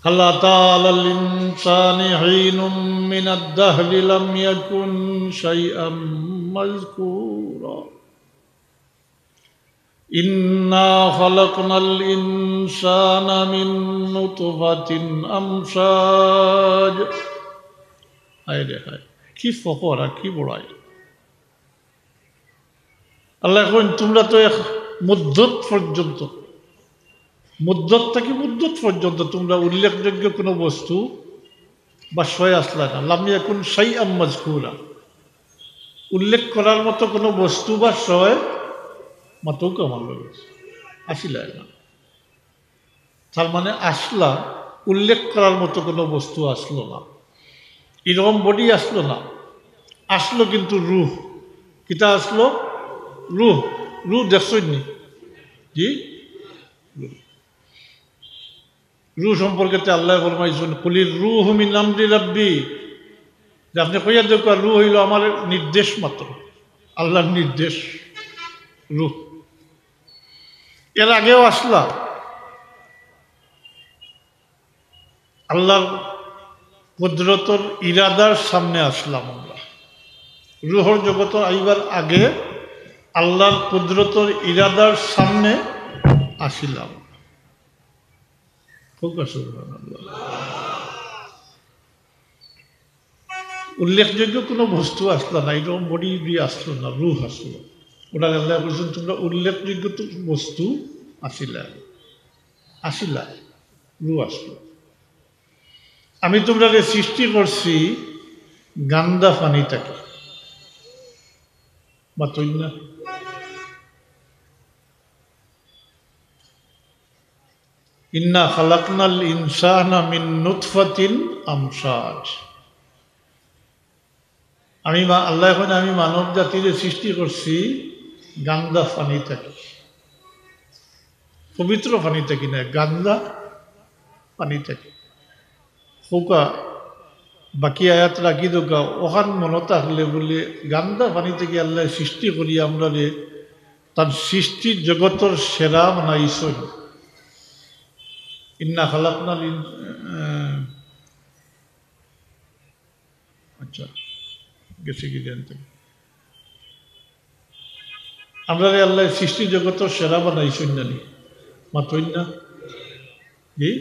হাল আতা আলাল ইনসানি হিনুম মিনাদ দাহরি লাম ইয়াকুন শাইআম মাযকুরা ইন্না খালাকনাল ইনসানা মিন নুতফাতিন আমশাজ। হায় রে হায়, কি ফকর আর কি বড়াই। আল্লাহ এখন তোমরা তো এক মুদ্দত পর্যন্ত, মুদ্দত থেকে মুদ্দত পর্যন্ত তোমরা উল্লেখযোগ্য কোনো বস্তু বা শয় আসলা না। লাম ইয়াকুন শাইআম মাযকুরা, উল্লেখ করার মতো কোনো বস্তু বা শয় মাত্র কমাল আসিলা না। তার মানে আসলা উল্লেখ করার মতো কোনো বস্তু আসলো না, এরকম বডি আসলো না, আসলো কিন্তু রূহ। কিতা আসলো? রূহ। রূহ দেখছনি? জি, রূহ সম্পর্কে আল্লাহ ফরমাইছেন কুলির রূহ মিন আমরি রাব্বি, যে আপনি কইয়া দেখ রূহ হইল আমার নির্দেশ মাত্র, আল্লাহর নির্দেশ, রূহ। এর আগেও আসলা, আল্লাহর কুদরতর ইরাদার সামনে আসলাম আমরা। রুহর জগত আইবার আগে আল্লাহর কুদরতর ইরাদার সামনে আসিলাম। উল্লেখযোগ্য কোনো বস্তু আসলো না, এরকম বডি দিয়ে আসলো না, রুহ আসলো। ওরা আল্লাহ বলছেন তোমরা উল্লেখযোগ্য বস্তু আসিলা, রুহ আসলো। আমি তোমরা সৃষ্টি করছি গান্দা পানিটাকে, বা তৈ না? ইন্না খালাকনাল ইনসানা মিন নুতফাতিন আমশাজ। আল্লাহ এখন আমি মানব জাতির সৃষ্টি করছি গান্দা পানিটাকে, পবিত্র পানিটাকে না, গান্দা পানিটাকে। হোকা বাকি আয়াত রাখি দোকা ওখান মনে থাকলে বলে গান্দা পানি থেকে আল্লাহ সৃষ্টি করি আমরা রে তার সৃষ্টির জগতের সেরা বানাইছেন। ইন্না খালাকনাল আচ্ছা গেছে কি জানতে, আমরা রে আল্লাহ সৃষ্টি জগতের সেরা বানাইছেন জানি মাত্রই না, জি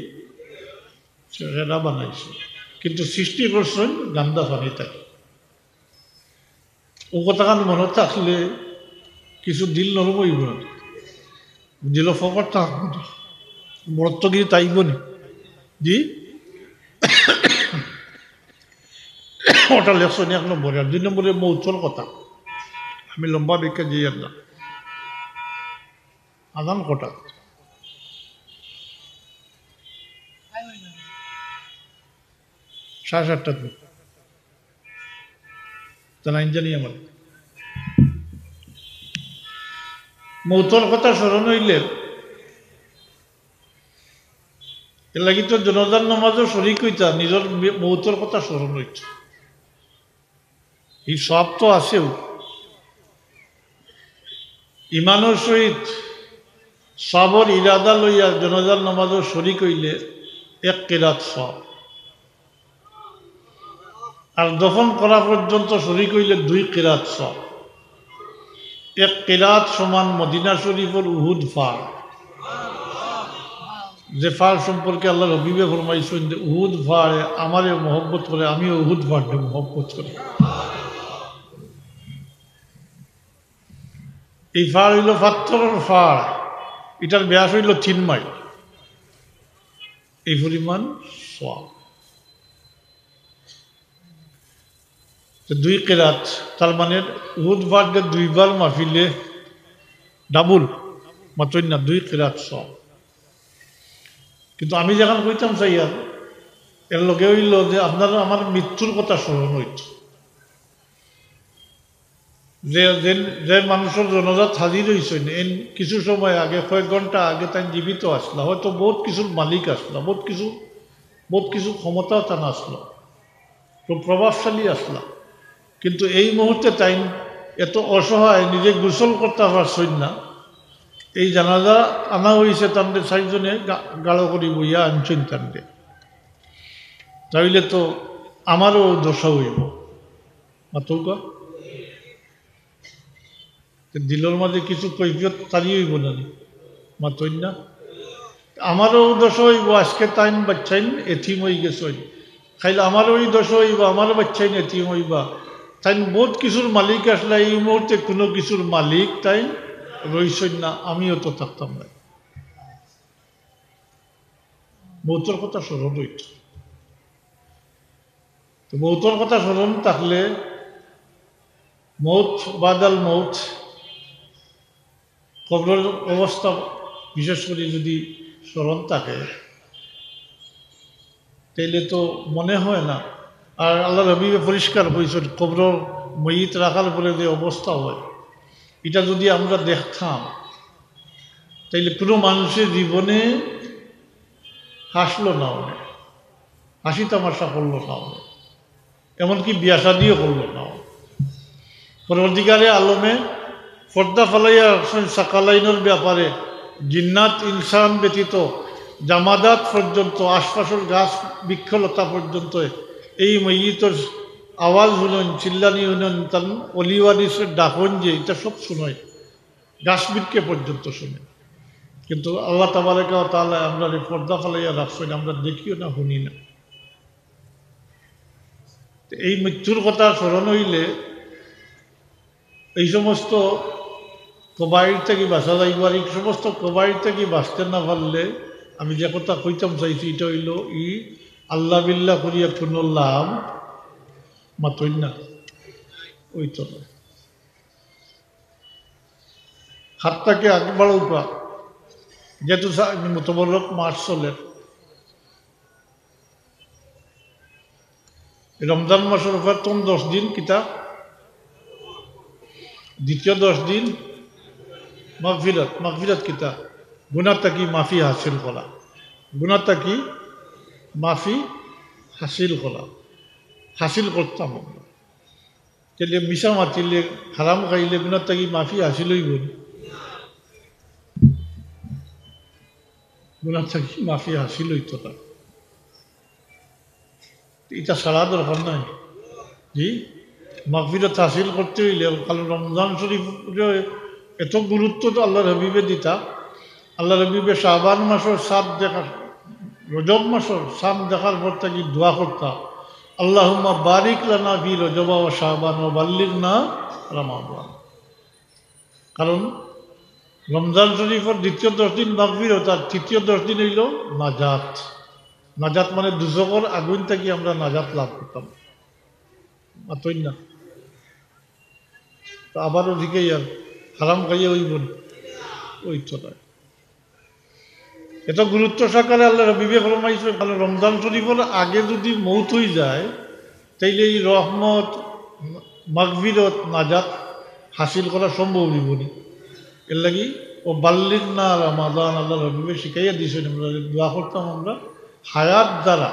সেরা বানাইছে, কিন্তু সৃষ্টি করছেন গান্দা পানি থাকে। ও কথাখান মনে থাকলে কিছু দিল নরম হইব না, দিল ফকর থাকবো না, মরত্ব কিছু তাইব নি, জি ওটা লেখনি এক নম্বরে। আর 2 নম্বরে মৌতর কথা, আমি লম্বা ব্যাখ্যা যে না আদান কটা 7:30 তা না জানি আমার মৌতর কথা স্মরণ হইলে এর লাগি তো জনজান নামাজও শরিক হইতা, নিজের মৌতর কথা স্মরণ হইত। এই সব তো আছেও, ইমানের সহিত সবর ইরাদা লইয়া জনজান নামাজও শরিক হইলে 1 কিরাত সব, আর দফন করা পর্যন্ত শরিক হইলে 2 কিরাত সব। 1 কিরাত সমান মদিনা শরীফের উহুদ ফাড়, যে ফাড় সম্পর্কে আল্লাহ হাবিবে ফরমাইছেন যে উহুদ ফাড়ে আমারে মহব্বত করে, আমিও উহুদ ফাড়ে মহব্বত করি। এই ফাড় হইল পাথরের ফাড়, এটার ব্যাস হইল 3 মাইল, এই পরিমাণ সওয়াব। 2 কিরাত, তার মানে উহুদ ফাড়ে 2 বার মাহফিলে ডাবল, মাত্র না 2 কিরাত সওয়াব। কিন্তু আমি যখন কইতাম চাইয়ার এর লগে হইল যে আপনারা আমার মৃত্যুর কথা স্মরণ হইত, যে মানুষের জনজাত হাজির হয়েছেন এন কিছু সময় আগে, কয়েক ঘন্টা আগে তাই জীবিত আসলা, হয়তো বহুত কিছুর মালিক আসলা, বহুত কিছু ক্ষমতাও তান আসলো, তো প্রভাবশালী আসলা, কিন্তু এই মুহূর্তে তাই এত অসহায়, নিজে গোসল করতে পারছেন না। এই জানাজা আনা হয়েছে তাদের 4 জনে গাঢ় করি বইয়া আনছেন তাদের, তাইলে তো আমারও দশা হইব মাতৌকা, দিলের মাঝে কিছু কৈফিয়ত তারি হইব না মাতই না, আমারও দশা হইব। আজকে তাইন বাচ্চাইন এথিম হয়ে গেছেন, খাইলে আমারও ওই দশা হইব, আমারও বাচ্চাইন এথিম হইবা। তাইন বহুত কিছুর মালিক আসলে এই মুহূর্তে কোনো কিছুর মালিক তাই রইছেন না, আমিও তো থাকতাম না। মৌতর কথা স্মরণ হইত, তো মৌতর কথা স্মরণ থাকলে মৌত বাদাল মৌত, কবরের অবস্থা বিশেষ করে যদি স্মরণ থাকে তাইলে তো মনে হয় না। আর আল্লাহ হাবিবে পরিষ্কার হয়েছেন কবরের ময়িত রাখার পরে যে অবস্থা হয়, এটা যদি আমরা দেখতাম তাইলে কোনো মানুষের জীবনে হাসলো না, অনেক হাসি তামাশা করলো না, এমনকি বিয়া শাদিও করলো না। পরবর্তীকালে আলমে পর্দা ফালাইয়া রাখছেন সাকালাইনের ব্যাপারে জিন্নাত ইনসান ব্যতীত জামাদাত পর্যন্ত আশপাশের গাছ বৃক্ষলতা পর্যন্ত এই ময়িতর আওয়াজ শুনেন, চিল্লানি শুনেন, তার অলিওয়ারিসের ডাকন যে এটা সব শুনয়, গাছ বৃক্ষে পর্যন্ত শুনে। কিন্তু আল্লাহ তাবারাকা ওয়া তাআলা আমরা পর্দা ফালাইয়া রাখছেন, আমরা দেখিও না, শুনি না। এই মৃত্যুর কথা স্মরণ হইলে এই সমস্ত কবাইর থেকে বাঁচা যাইব। আর এই সমস্ত কবাইর থেকে বাঁচতে না পারলে আমি যে কথা কইতাম চাইছি এটা হইল আল্লাহ বিল্লাহ করিয়া কোনো লাভ মাতই না, ওই তো না। হাতটাকে আগে বাড়াও পা, যেহেতু মোতাবরক মাস চলে, রমজান মাসের উপর তোম 10 দিন কিতাব, দ্বিতীয় 10 দিন মাগফিরাত। মাগফিরাত কিতাব গুনাহটা কি মাফি হাসিল করা, গুনাহটা কি মাফি হাসিল করা, হাসিল করতাম আমরা। তাহলে মিশা মাতিলে হারাম খাইলে গুনাহটা কি মাফি হাসিল হইব, গুনাহটা কি মাফি হাসিল হইতো না। এটা সারা দরকার নাই জি। মাগফিরাত হাসিল করতে হইলে কারণ রমজান শরীফ এত গুরুত্ব তো আল্লাহর হাবিবে দিতা। আল্লাহর হাবিবে শাবান মাসের চাঁদ দেখা, রজব মাসের চাঁদ দেখার পর থেকে দোয়া করতা, আল্লাহুম্মা বারিক লানা ফি রজব ওয়া শাবান ওয়া বাল্লিগনা রমাদান। কারণ রমজান শরীফের দ্বিতীয় 10 দিন মাগফিরাত, আর তৃতীয় 10 দিন হইল নাজাত। নাজাত মানে দুজকের আগুন থেকে আমরা নাজাত লাভ করতাম, মাতই না। তো আবারও দিকেই আর হারাম খাইয়া হইব ওই তো নয়। এত গুরুত্ব সহকারে আল্লাহ বিবেক ফরমাইছে, কারণ রমজান শরীফের আগে যদি মৌত হয়ে যায় তাইলে এই রহমত মাগফিরত নাজাত হাসিল করা সম্ভব হইব না। এর লাগি ও বাল্লিগ না রমাদান আল্লাহ রবিবে শিখাইয়া দিয়েছেন, আমরা দোয়া করতাম আমরা হায়াত দ্বারা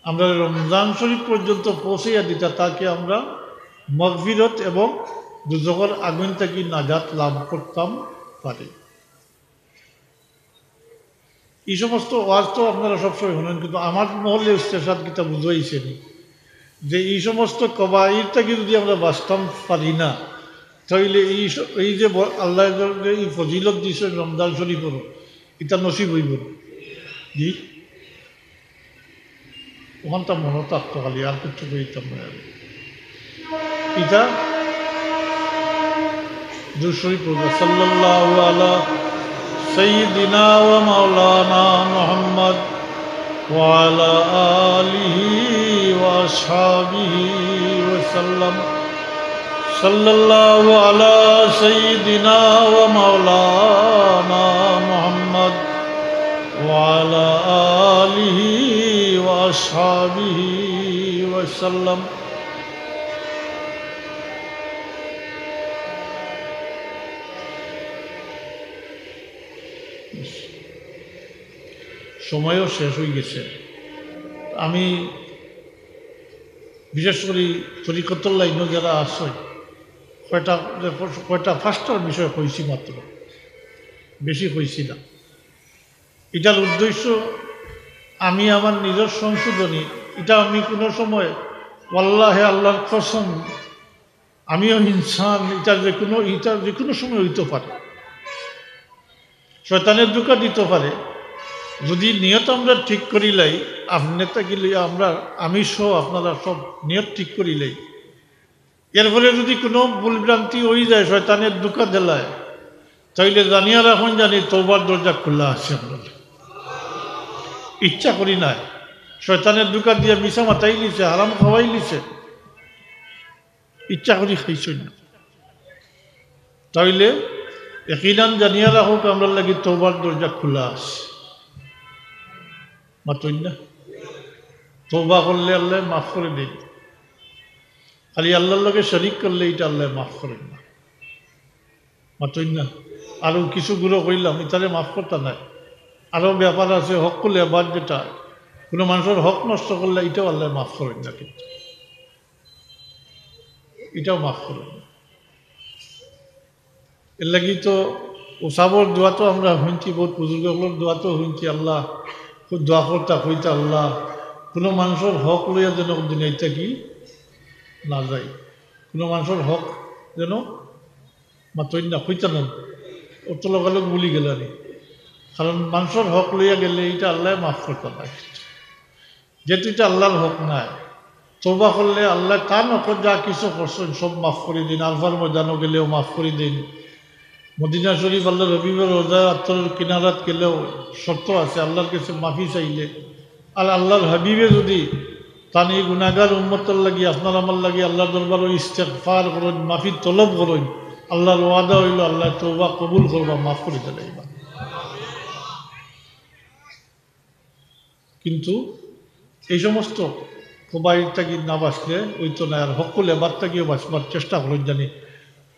আমরা রমজান শরীফ পর্যন্ত পৌঁছাইয়া দিতা, তাকে আমরা মাগফিরত এবং দুজকের আগুন থেকে নাজাত লাভ করতাম পারি। এই সমস্ত ওয়াজ তো আপনারা সবসময় শুনেন, কিন্তু আমার মহলে উস্তেসাদ কিতা বুঝাইছেন যে এই সমস্ত কবাইর থেকে যদি আমরা বাঁচতাম পারি না তাহলে এই যে আল্লাহ এই ফজিলত দিয়েছেন রমজান শরীফের, এটা নসিব হইব জি। ওখানটা মনে থাকতো খালি, আর কিছু কইতাম না। এটা দুশরীফ সাল্লাল্লাহু আলা সাইয়্যিদিনা ওয়া মাওলানা মুহাম্মদ ওয়া আলা আলিহি ওয়া আসহাবিহি ওয়া সাল্লাম। সাল্লাল্লাহু আলা সাইয়্যিদিনা ওয়া মাওলানা মুহাম্মদ ওয়া আলা আলিহি ওয়া আসহাবিহি ওয়া সাল্লাম। সময়ও শেষ হয়ে গেছে। আমি বিশেষ করে তরিকতুল লাইনও যারা আছে কয়টা ফার্স্টার বিষয় কইছি, মাত্র বেশি কইছি না। এটার উদ্দেশ্য আমি আমার নিজের সংশোধনী, এটা আমি কোনো সময় ওয়াল্লাহে আল্লাহর কসম আমিও ইনসান, এটা যে কোনো সময় হইতে পারে, শয়তানের ধোঁকা দিতে পারে। যদি নিয়ত আমরা ঠিক করিলাই, আপনারটা গেলে আমি সহ আপনারা সব নিয়ত ঠিক করিলাই, এরপরে যদি কোনো ভুলভ্রান্তি হয়ে যায়, শয়তানের ধোঁকা দেলায়, তাইলে জানিয়া রাখুন জানি তওবার দরজা খোলা আছে। আমরা ইচ্ছা করি নাই, শয়তানের ধোঁকা দিয়ে মিশা মাথাই লিছে, হারাম খাওয়াই লিছে, ইচ্ছা করি খাইছই না। তাইলে ইয়াকিনান জানিয়া রাখুক আমরা লাগি তওবার দরজা খোলা আছে, মাতই না। তওবা করলে আল্লাহ মাফ করে দেন, খালি আল্লাহর লগে শরীক করলে এটা আল্লাহ মাফ করেন না, মাতই না। আরও কিছু গুলো কইলাম এটারে মাফ করতে নাই। আরও ব্যাপার আছে হক করলে আবার, যেটা কোনো মানুষের হক নষ্ট করলে এটাও আল্লাহ মাফ করেন না। কিন্তু এটাও মাফ করুন। এর লাগি তো ওসাবর দোয়া তো আমরা শুনছি, বহুত বুজুর্গগুলোর দোয়া তো শুনছি, আল্লাহ খুব দোয়া করতা হইতা আল্লাহ কোনো মানুষের হক লইয়া যেন দুনিয়াতে কি না যায়, কোনো মানুষের হক যেন মাতই না হইতা না, অত লগালগ বলি গেল আর কারণ মানুষের হক লইয়া গেলে এটা আল্লাহ মাফ করতে পারে, যেহেতু এটা আল্লাহর হক নাই। তওবা করলে আল্লাহ তার নকর যা কিছু করছেন সব মাফ করে দিন, আলফার ময়দানও গেলেও মাফ করে দিন, মদিনা শরীফ আল্লাহ রবিবার রোজা আত্মর কিনারাত গেলেও শর্ত আছে আল্লাহর কাছে মাফি চাইলে। আর আল্লাহর হাবিবে যদি তান এই গুনাহগার উম্মতের লাগি আপনার আমার লাগি আল্লাহর দরবারও ইস্তেগফার করেন, মাফি তলব করেন, আল্লাহর ওয়াদা হইল আল্লাহ তওবা কবুল করবা, মাফ করে দিলাইবা। কিন্তু এই সমস্ত কবাইর থাকি না বাঁচলে ওই তো না, আর হকুল এবার থাকিও বাঁচবার চেষ্টা করেন। জানি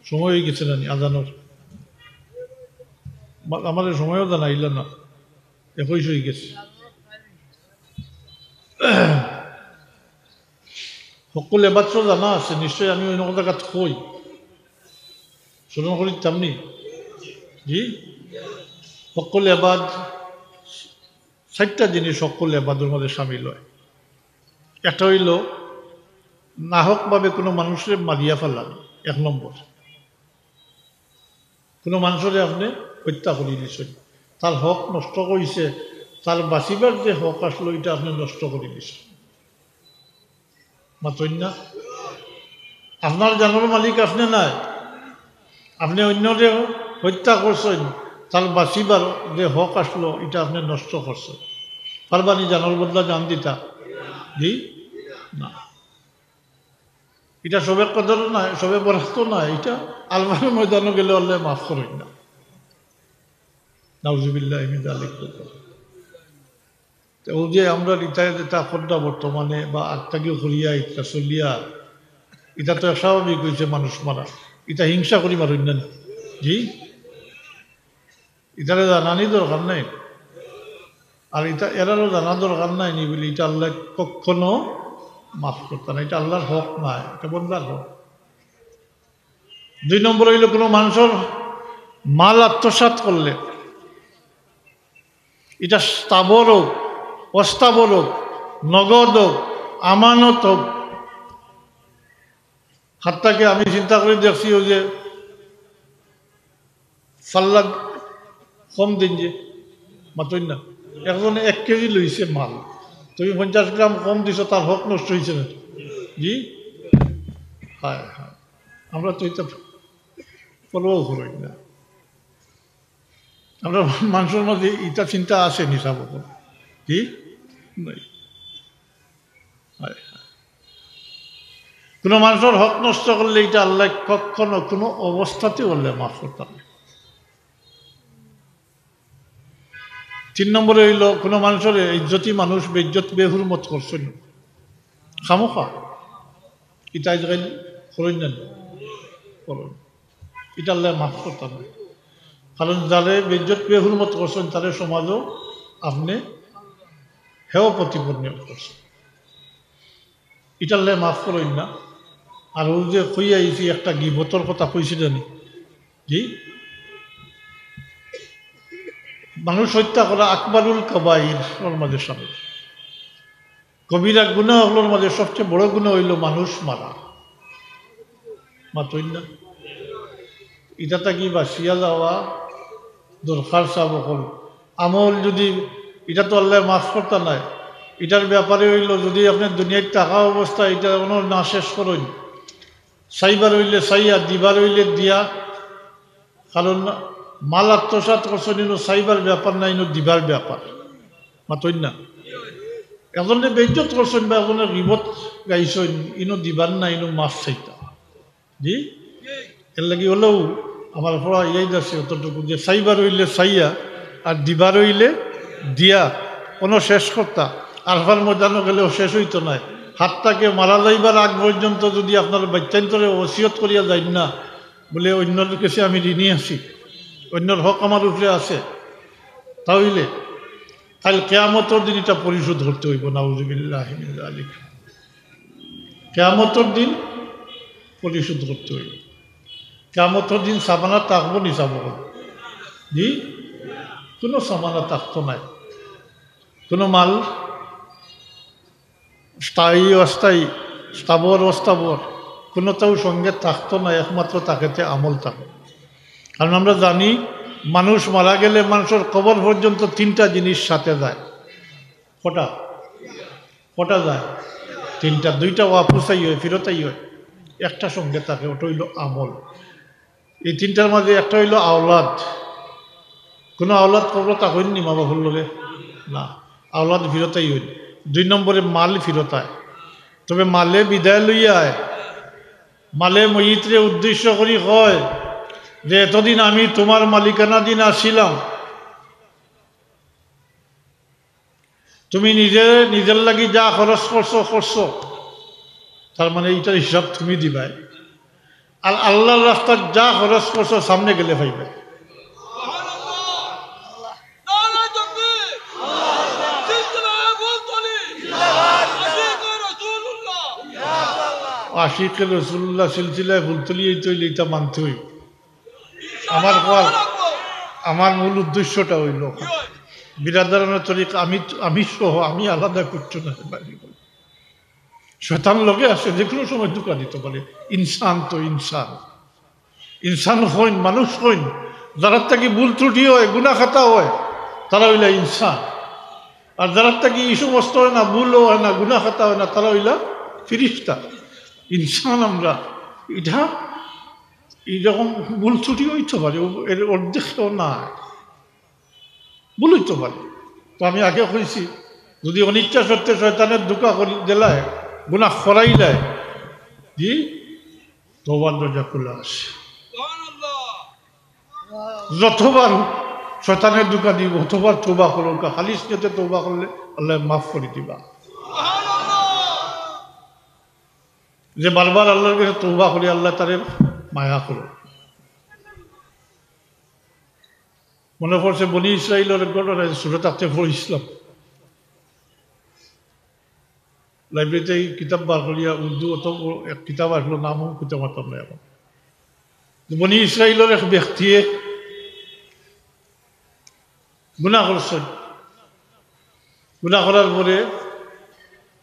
সময় হয়ে গেছে জানি আজানোর, আমাদের সময়ও জানাইল না, 21 হয়ে গেছে। সকল এবার তো জানা আছে নিশ্চয়ই, আমি অন্য জায়গা কই স্মরণ করি তেমনি জি। সকল এবাদ 4টা জিনিস সকল এবাদের মধ্যে সামিল হয়। একটা হইল নাহকভাবে কোনো মানুষের মারিয়া ফেলান, 1 নম্বর। কোনো মানুষের আপনি হত্যা করে দিয়েছেন, তার হক নষ্ট করেছে, তার বাঁচিবার যে হক আসলো এটা আপনি নষ্ট করে দিয়েছেন, মাতই না। আপনার জানার মালিক আপনি নাই, আপনি অন্যরে হত্যা করছেন, তার বাঁচিবার যে হক আসলো এটা আপনি নষ্ট করছেন। পারবানি জানার বদলা জান দিতা জি না, এটা সবে কদর নাই, সবে বরাস্ত নাই, এটা আলমানের ময়দানও গেলে আল্লাহ মাফ করেন না। নাউজুবিল্লাহ মিন যালিক। ও যে আমরা রিটায়ার যেটা খোদ্দা বর্তমানে বা আত্মাকে করিয়া ইটা চলিয়া, এটা তো স্বাভাবিক হয়েছে মানুষ মারা, এটা হিংসা করি মারুন না জি, এটারে জানানি দরকার নাই, আর এটা এরারও জানা দরকার নাই নি বলে এটা আল্লাহ কখনো মাফ করতে না, এটা আল্লাহর হক নাই, এটা বন্দার হক। 2 নম্বর হইল কোনো মানুষের মাল আত্মসাৎ করলে, এটা স্থাবর হোক অস্থাবর হোক, নগদ হোক আমানত হোক। হাতটাকে আমি চিন্তা করে দেখছি ও যে ফাল্লা কম দিন যে মাতই না, একজনে 1 কেজি লইছে মাল, তুমি 50 গ্রাম কম দিছ, তার হক নষ্ট হয়েছে না জি। হ্যাঁ হ্যাঁ, আমরা তো এটা পরোয়াও করি না, আমরা মানুষের মধ্যে এটা চিন্তা আছে নিশা বকর কি নাই। কোনো মানুষের হক নষ্ট করলে এটা আল্লাহ কখনো কোনো অবস্থাতে বললে মাফ করতাম না। 3 নম্বরে হইল কোনো মানুষের ইজ্জতি মানুষ বেইজ্জত বেহুরমত করছেন খামোখা, এটা জায়গায় করেন না করেন, এটা আল্লাহ মাফ করতাম না। কারণ যারে বেইজ্জত বেহুরমত করছেন তাদের সমাজও আপনি হেয় প্রতিপন্ন করছেন, এটা আল্লাহ মাফ করেন না। আর ও যে কইয়া আইছি একটা গিবতর কথা কইছি জানি জি, মানুষ হত্যা করা আকবারুল কাবাইর মাঝে সামিল, কবিরা গুনাহগুলোর মাঝে সবচেয়ে বড় গুনাহ হইল মানুষ মারা, মাতই না। এটা কি বাঁচিয়া যাওয়া দরকার চাব হল আমল, যদি এটা তো আল্লাহ মাফ করতে নাই, এটার ব্যাপারে হইল যদি আপনি দুনিয়ায় টাকা অবস্থা এটা কোনো না শেষ করেন, চাইবার হইলে চাইয়া, দিবার হইলে দিয়া, কারণ মাল আত্মসাৎ করছেন ইনো চাইবার ব্যাপার না, ইনো দিবার ব্যাপার, মাতই না। এজনে বেইজ্জত করছেন বা এজনে রিবত গাইছেন, ইনো দিবার না, ইনো মাফ চাইতা জি। এর লাগি হলেও আমার পড়া ইয়াই আছে অতটুকু যে চাইবার হইলে চাইয়া আর দিবার হইলে দিয়া, কোনো শেষ কর্তা আলফার ময়দানও গেলেও শেষ হইতো নাই। হাতটাকে মারা যাইবার আগ পর্যন্ত যদি আপনার বাচ্চান্তরে ওসিয়ত করিয়া যাই না বলে অন্যর কাছে আমি ঋণী আছি, অন্যর হক আমার উপরে আছে, তাহলে কাল কেয়ামতের দিন এটা পরিশোধ করতে হইব। নাউজুবিল্লাহ মিন যালিক, কেয়ামতের দিন পরিশোধ করতে হইবে। কিয়ামতের দিন সামানা থাকবো নি চাব জি, কোনো সামানা থাকতো নাই, কোনো মাল স্থায়ী অস্থায়ী, স্থাবর অস্থাবর কোনোটাও সঙ্গে থাকতো না, একমাত্র তাকেতে আমল থাকে। কারণ আমরা জানি মানুষ মারা গেলে মানুষের কবর পর্যন্ত তিনটা জিনিস সাথে যায়। কটা কটা যায়? তিনটা। দুইটা ওয়াপুসাই হয়, ফিরতাই হয়, একটা সঙ্গে থাকে, ওটা হইল আমল। এই তিনটার মাঝে একটা হইল আওলাদ। কোনো আওলাদ কবর তা হইনি মা বাবুর লগে না, আওলাদ ফিরতাই হইল। 2 নম্বরে মাল ফিরতায়, তবে মালে বিদায় লইয়ায়, মালে ময়িত্রে উদ্দেশ্য করি হয় যে এতদিন আমি তোমার মালিকানা দিন আসছিলাম, তুমি নিজের লাগি যা খরচ করছো, তার মানে এইটার হিসাব তুমি দিবাই। আর আল্লাহর রাস্তায় যা খরচ করছো সামনে গেলে পাইবে। আশিকে রসুল্লাহ সিলসিলায় ফুলতলি এই তৈরি এটা মানতে হইব। আমার মূল উদ্দেশ্যটা হইল বিরাদারানোর তরিকা আমি সহ আমি আলাদা করছো না। শয়তান লগে আসে যে কোনো সময় ধোঁকা দিতে পারে। ইনসান তো ইনসান হইন, মানুষ হইন, যারা থেকে ভুল ত্রুটি হয়, গুনাহ খাতা হয়, তারা হইলা ইনসান। আর যারা থেকে এই সমস্ত হয় না, ভুলও হয় না, গুনাহ খাতা হয় না, তারা হইলা ফিরিস্তা। ইনসান আমরা, এটা এইরকম ভুল ত্রুটি হইতে পারে, এর অর্ধেকও না, ভুল হইতে পারে। তো আমি আগে কইছি যদি অনিচ্ছা সত্ত্বে শয়তানের ধোঁকা করি দিলায়, গুনাহ করাইলায়, জি তওবার দরজা খোলা আছে। যতবার শয়তানের ধোঁকা দিব অতবার তওবা করো, খালিস নিয়তে তওবা করলে আল্লাহ মাফ করে দিবা। যে বারবার আল্লাহর কাছে তওবা করি আল্লাহ তারে মায়া করো। মনে পড়ছে বনি ইসরাইলের ঘটনা, সূরা তাতে পড়ছিলাম, লাইব্রেরিতে কিতাব বার করিয়া উর্দু অত এক কিতাব আসলো, নামও খুঁজে পারতাম না এখন। বনি ইসরাইলের এক ব্যক্তিয়ে গুনাহ করছেন, গুনাহ করার পরে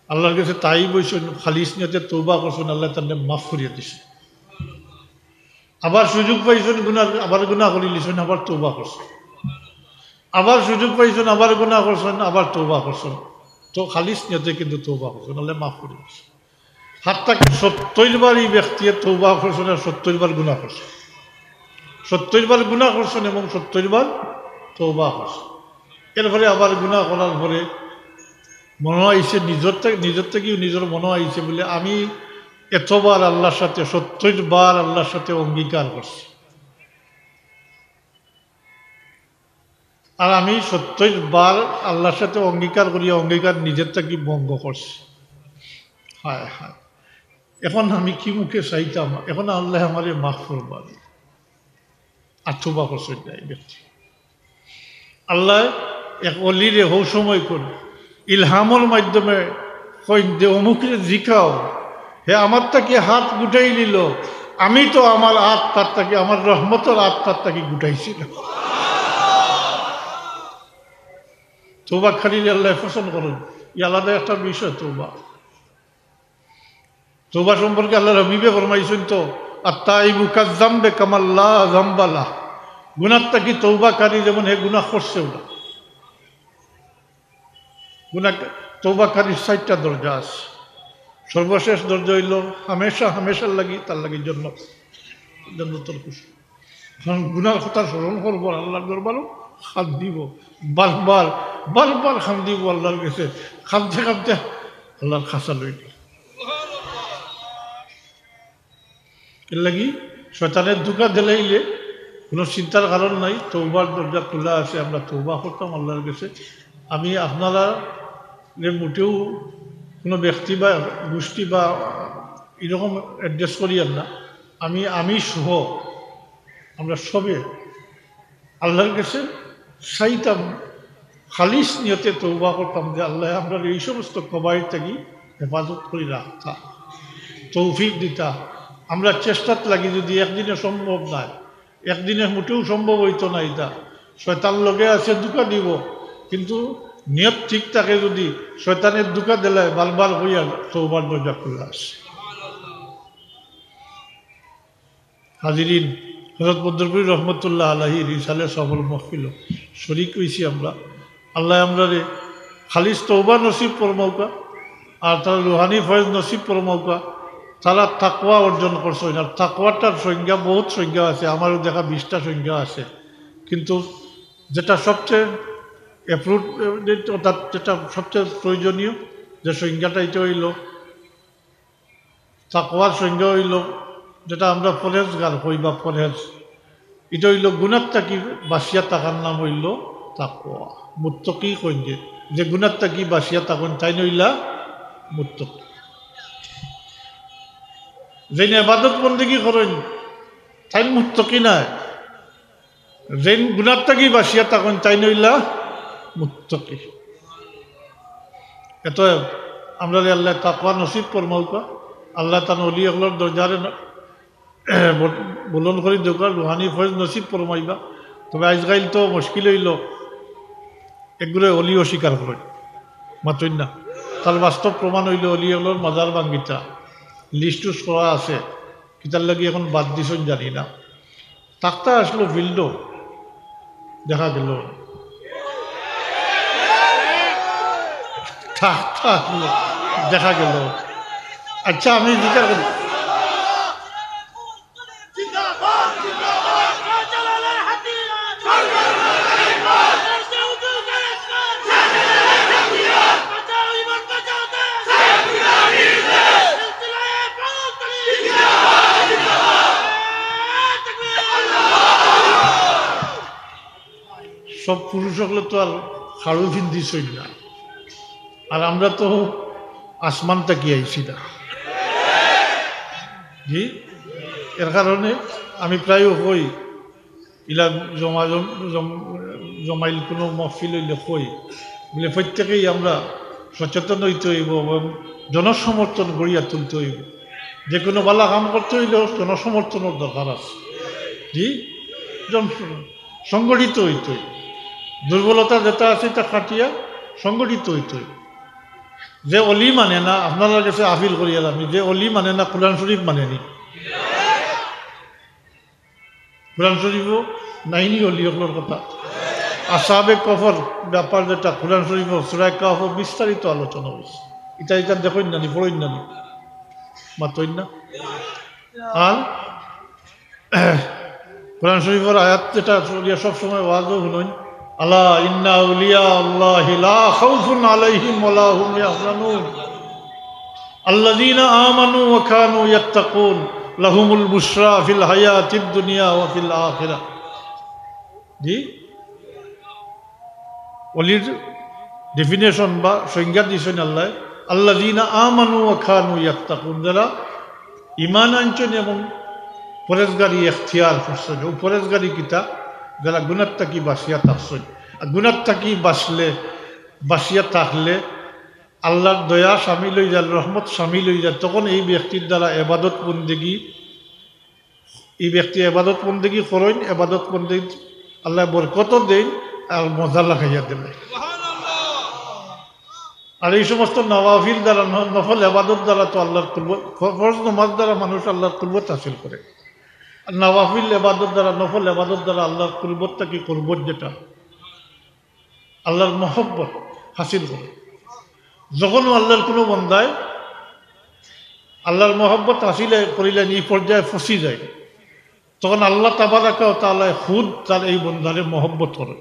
আল্লাহর কাছে তাই বইছেন, খালিস নিয়তে তওবা করছেন, আল্লাহ তার মাফ করিয়া দিছে। আবার সুযোগ পাইছেন গুনাহ, আবার গুনাহ করি লিছেন, আবার তওবা করছেন। আবার সুযোগ পাইছেন, আবার গুনাহ করছেন, আবার তওবা করছেন। তো খালিস নিয়তে কিন্তু তওবা করছেন, আল্লাহ মাফ করে দিছে। হাত্তাকে 70 বার এই ব্যক্তি তওবা করছেন আর 70 বার গুনাহ করছেন, 70 বার গুনাহ করছেন এবং 70 বার তওবা করছেন। এরপরে আবার গুনাহ করার পরে মনে আইছে, নিজের থেকেও নিজের মনে আইছে বলে আমি এতবার আল্লাহর সাথে 70 বার আল্লাহর সাথে অঙ্গীকার করছি, আর আমি 70 বার আল্লাহর সাথে অঙ্গীকার করিয়া অঙ্গীকার নিজের থেকে ভঙ্গ করছি। হায় হায়, এখন আমি কি মুখে চাইতাম, এখন আল্লাহ আমারে মাফ করবার আর তওবা করছে এই ব্যক্তি। আল্লাহ এক অলিরে হৌ সময় করে ইলহামর মাধ্যমে কইন যে অমুকে জিখাও, হে আমার তাকে হাত গুটাই নিল, আমি তো আমার হাত তার তাকে, আমার রহমতের হাত তার তাকে গুটাইছিল। তওবা খালি আল্লাহ পছন্দ করেন, ই আলাদা একটা বিষয়। তওবা সম্পর্কে আল্লাহ রবিবে ফরমাইছেন তো, আত্তাইবু কাযামবে কামাল্লা যামবালা, গুনাহ থেকে তওবাকারী যেমন হে গুনাহ করছে ওটা। গুনাহ তওবাকারীর 4টা দরজা আছে। সর্বশেষ দরজা হইল হামেশার লাগি তার লাগি জান্নাতুল খুশি। কারণ গুনার কথা স্মরণ করবো, আল্লাহর দরবারও খান দিব, বারবার খান দিব আল্লাহর কাছে, খামতে আল্লাহর খাসা লইল। এর লাগি শয়তানের ধোঁকা দিলাইলে কোনো চিন্তার কারণ নাই, তওবার দরজা খোলা আছে, আমরা তওবা করতাম আল্লাহর কাছে। আমি আপনারা মোটেও কোনো ব্যক্তি বা গোষ্ঠী বা এরকম অ্যাড্রেস করি না, আমি সহ আমরা সবে আল্লাহর কাছে চাইতাম, খালিস নিয়তে তওবা করতাম যে আল্লাহ আমরা এই সমস্ত কবায়ের থেকে হেফাজত করে রাখতা, তৌফিক দিতা, আমরা চেষ্টাত লাগি যদি একদিনে সম্ভব নাই, একদিনে মোটেও সম্ভব হইতো না, এটা শয়তান লগে আছে দুকা দিব, কিন্তু নিয়ত ঠিক থাকে যদি শয়তানের দুকা দিলে বারবার হইয়া তওবার দরজা খুলে আসে। হাজিরিন, হযরত বদরপুরি রহমতুল্লাহ আলাইহি রিসালে সফল মহফিল শরীক হইছি আমরা। আল্লাহ আমরা রে খালিস তওবা নসিব ফরমাউকা, আর তারা রুহানি ফয়েজ নসিব ফরমাউকা। তারা তাকওয়া অর্জন করছে না। তাকওয়াটার সংজ্ঞা বহুত সংজ্ঞা আছে, আমারও দেখা 20টা সংজ্ঞা আছে, কিন্তু যেটা সবচেয়ে অ্যাপ্রুভ, অর্থাৎ যেটা সবচেয়ে প্রয়োজনীয় যে সংজ্ঞাটা, এটা হইল তাকওয়ার সংজ্ঞা হইল যেটা আমরা পরেজগার হই বা পরেজ, এটা হইল গুণাত্মা কি বাসিয়া তাকার নাম হইল তাকওয়া। মুত্তকি কইন যে গুণাত্মা কি বাসিয়া তাকন তাই নইলা মুত্তকি। যেন ইবাদত বন্দেগী করেন তাই মুত্তকি নাই, যেন গুণাত্মা কি বাসিয়া তাকন তাই নইলা মুত্তকি। এত আমরা আল্লাহ তাকওয়া নসিব ফরমাউকা। আল্লাহ তান অলি হলর দরজারে বুলন করে দোকান রুহানি ফয়েজ নসিব ফরমাইবা। তবে আজকাল তো মুশকিল হইল এগুলো অলি অস্বীকার করেন মাতই না। তার বাস্তব প্রমাণ হইল অলি হলর মাজার বাঙ্গিটা লিস্টু করা আছে, কিতার লাগি এখন বাদ দিছেন জানি না। তাকতা আসলো ফিল্ড দেখা গেল, তাকতা আসলো দেখা গেল। আচ্ছা, আমি বিচার করি সব পুরুষ হলে তো আর খাড়ু ফিন্দিছই না, আর আমরা তো আসমান তাকিয়ে আইছি না। জি, এর কারণে আমি প্রায় হই ইলা জমাইল কোনো মহফিল হইলে হই বলে প্রত্যেকেই আমরা সচেতন হইতে হইব এবং জনসমর্থন গড়িয়া তুলতে হইব। যে কোনো বালা কাম করতে হইলেও জনসমর্থনের দরকার আছে। জি, সংগঠিত হইতে হইব। দুর্বলতা যেটা আছে তা খাটিয়া সংগঠিত হইতে হইব। যে অলি মানে না, আপনার কাছে আপিল করি আমি, যে অলি মানে না কোরআন শরীফ মানে নি। কোরআন শরীফও নাইনি অলি হকলোর কথা। আসাবে কফর ব্যাপার যেটা কোরআন শরীফ সূরা কাহফ বিস্তারিত আলোচনা হয়েছে। এটা দেখুন নানি, পড়ইন নানি, মাতইন না। আর কোরআন শরীফের আয়াত যেটা সবসময় ওয়াজও শুনুন, আলা ইন্না আউলিয়া আল্লাহি লা খাউফুন আলাইহিম ওয়া লা হুম ইয়াহজানুন আল্লাযীনা আমানু ওয়া কানু ইয়াত্তাকুন লাহুমুল বুশরা ফিল হায়াতিদ দুনিয়া ওয়া ফিল আখিরাহ। জি, ওলির ডেফিনেশন বা সংজ্ঞা দিয়েছেন আল্লাহ, আল্লাযীনা আমানু ওয়া কানু ইয়াত্তাকুন, যারা ঈমান আনছেন এবং পরেজগারি এখতিয়ার করছেন। ও পরেজগারি কিতা, যারা গুনাহ থাকি বাসিয়া থাকছেন। আর গুনাহ থাকি বাসিয়া থাকলে আল্লাহর দয়া শামিল হয়ে যায়, রহমত শামিল হয়ে যায়। তখন এই ব্যক্তির দ্বারা এবাদত বন্দেগী, এই ব্যক্তি এবাদত বন্দেগী করেন, এবাদত বন্দেগী আল্লাহ বরকত দেন আর মজা লাগাইয়া দেবে। আর এই সমস্ত নওয়াফিল দ্বারা, নফল এবাদত দ্বারা তো আল্লাহর কুরবত, ফরজ নামাজ দ্বারা মানুষ আল্লাহর কুরবত হাসিল করে। আর নওয়াফিল এবাদত দ্বারা, নফল এবাদত দ্বারা আল্লাহর কুরবতটা কি, কুরবত যেটা আল্লাহর মহব্বত হাসিল করে। যখন আল্লাহর কোনো বন্দায় আল্লাহর মহব্বত হাসিলে করিলেন, এই পর্যায়ে ফসি যায়, তখন আল্লাহ তাবারাকা ওয়া তাআলা খুদ তার এই বন্দারে মহব্বত করে।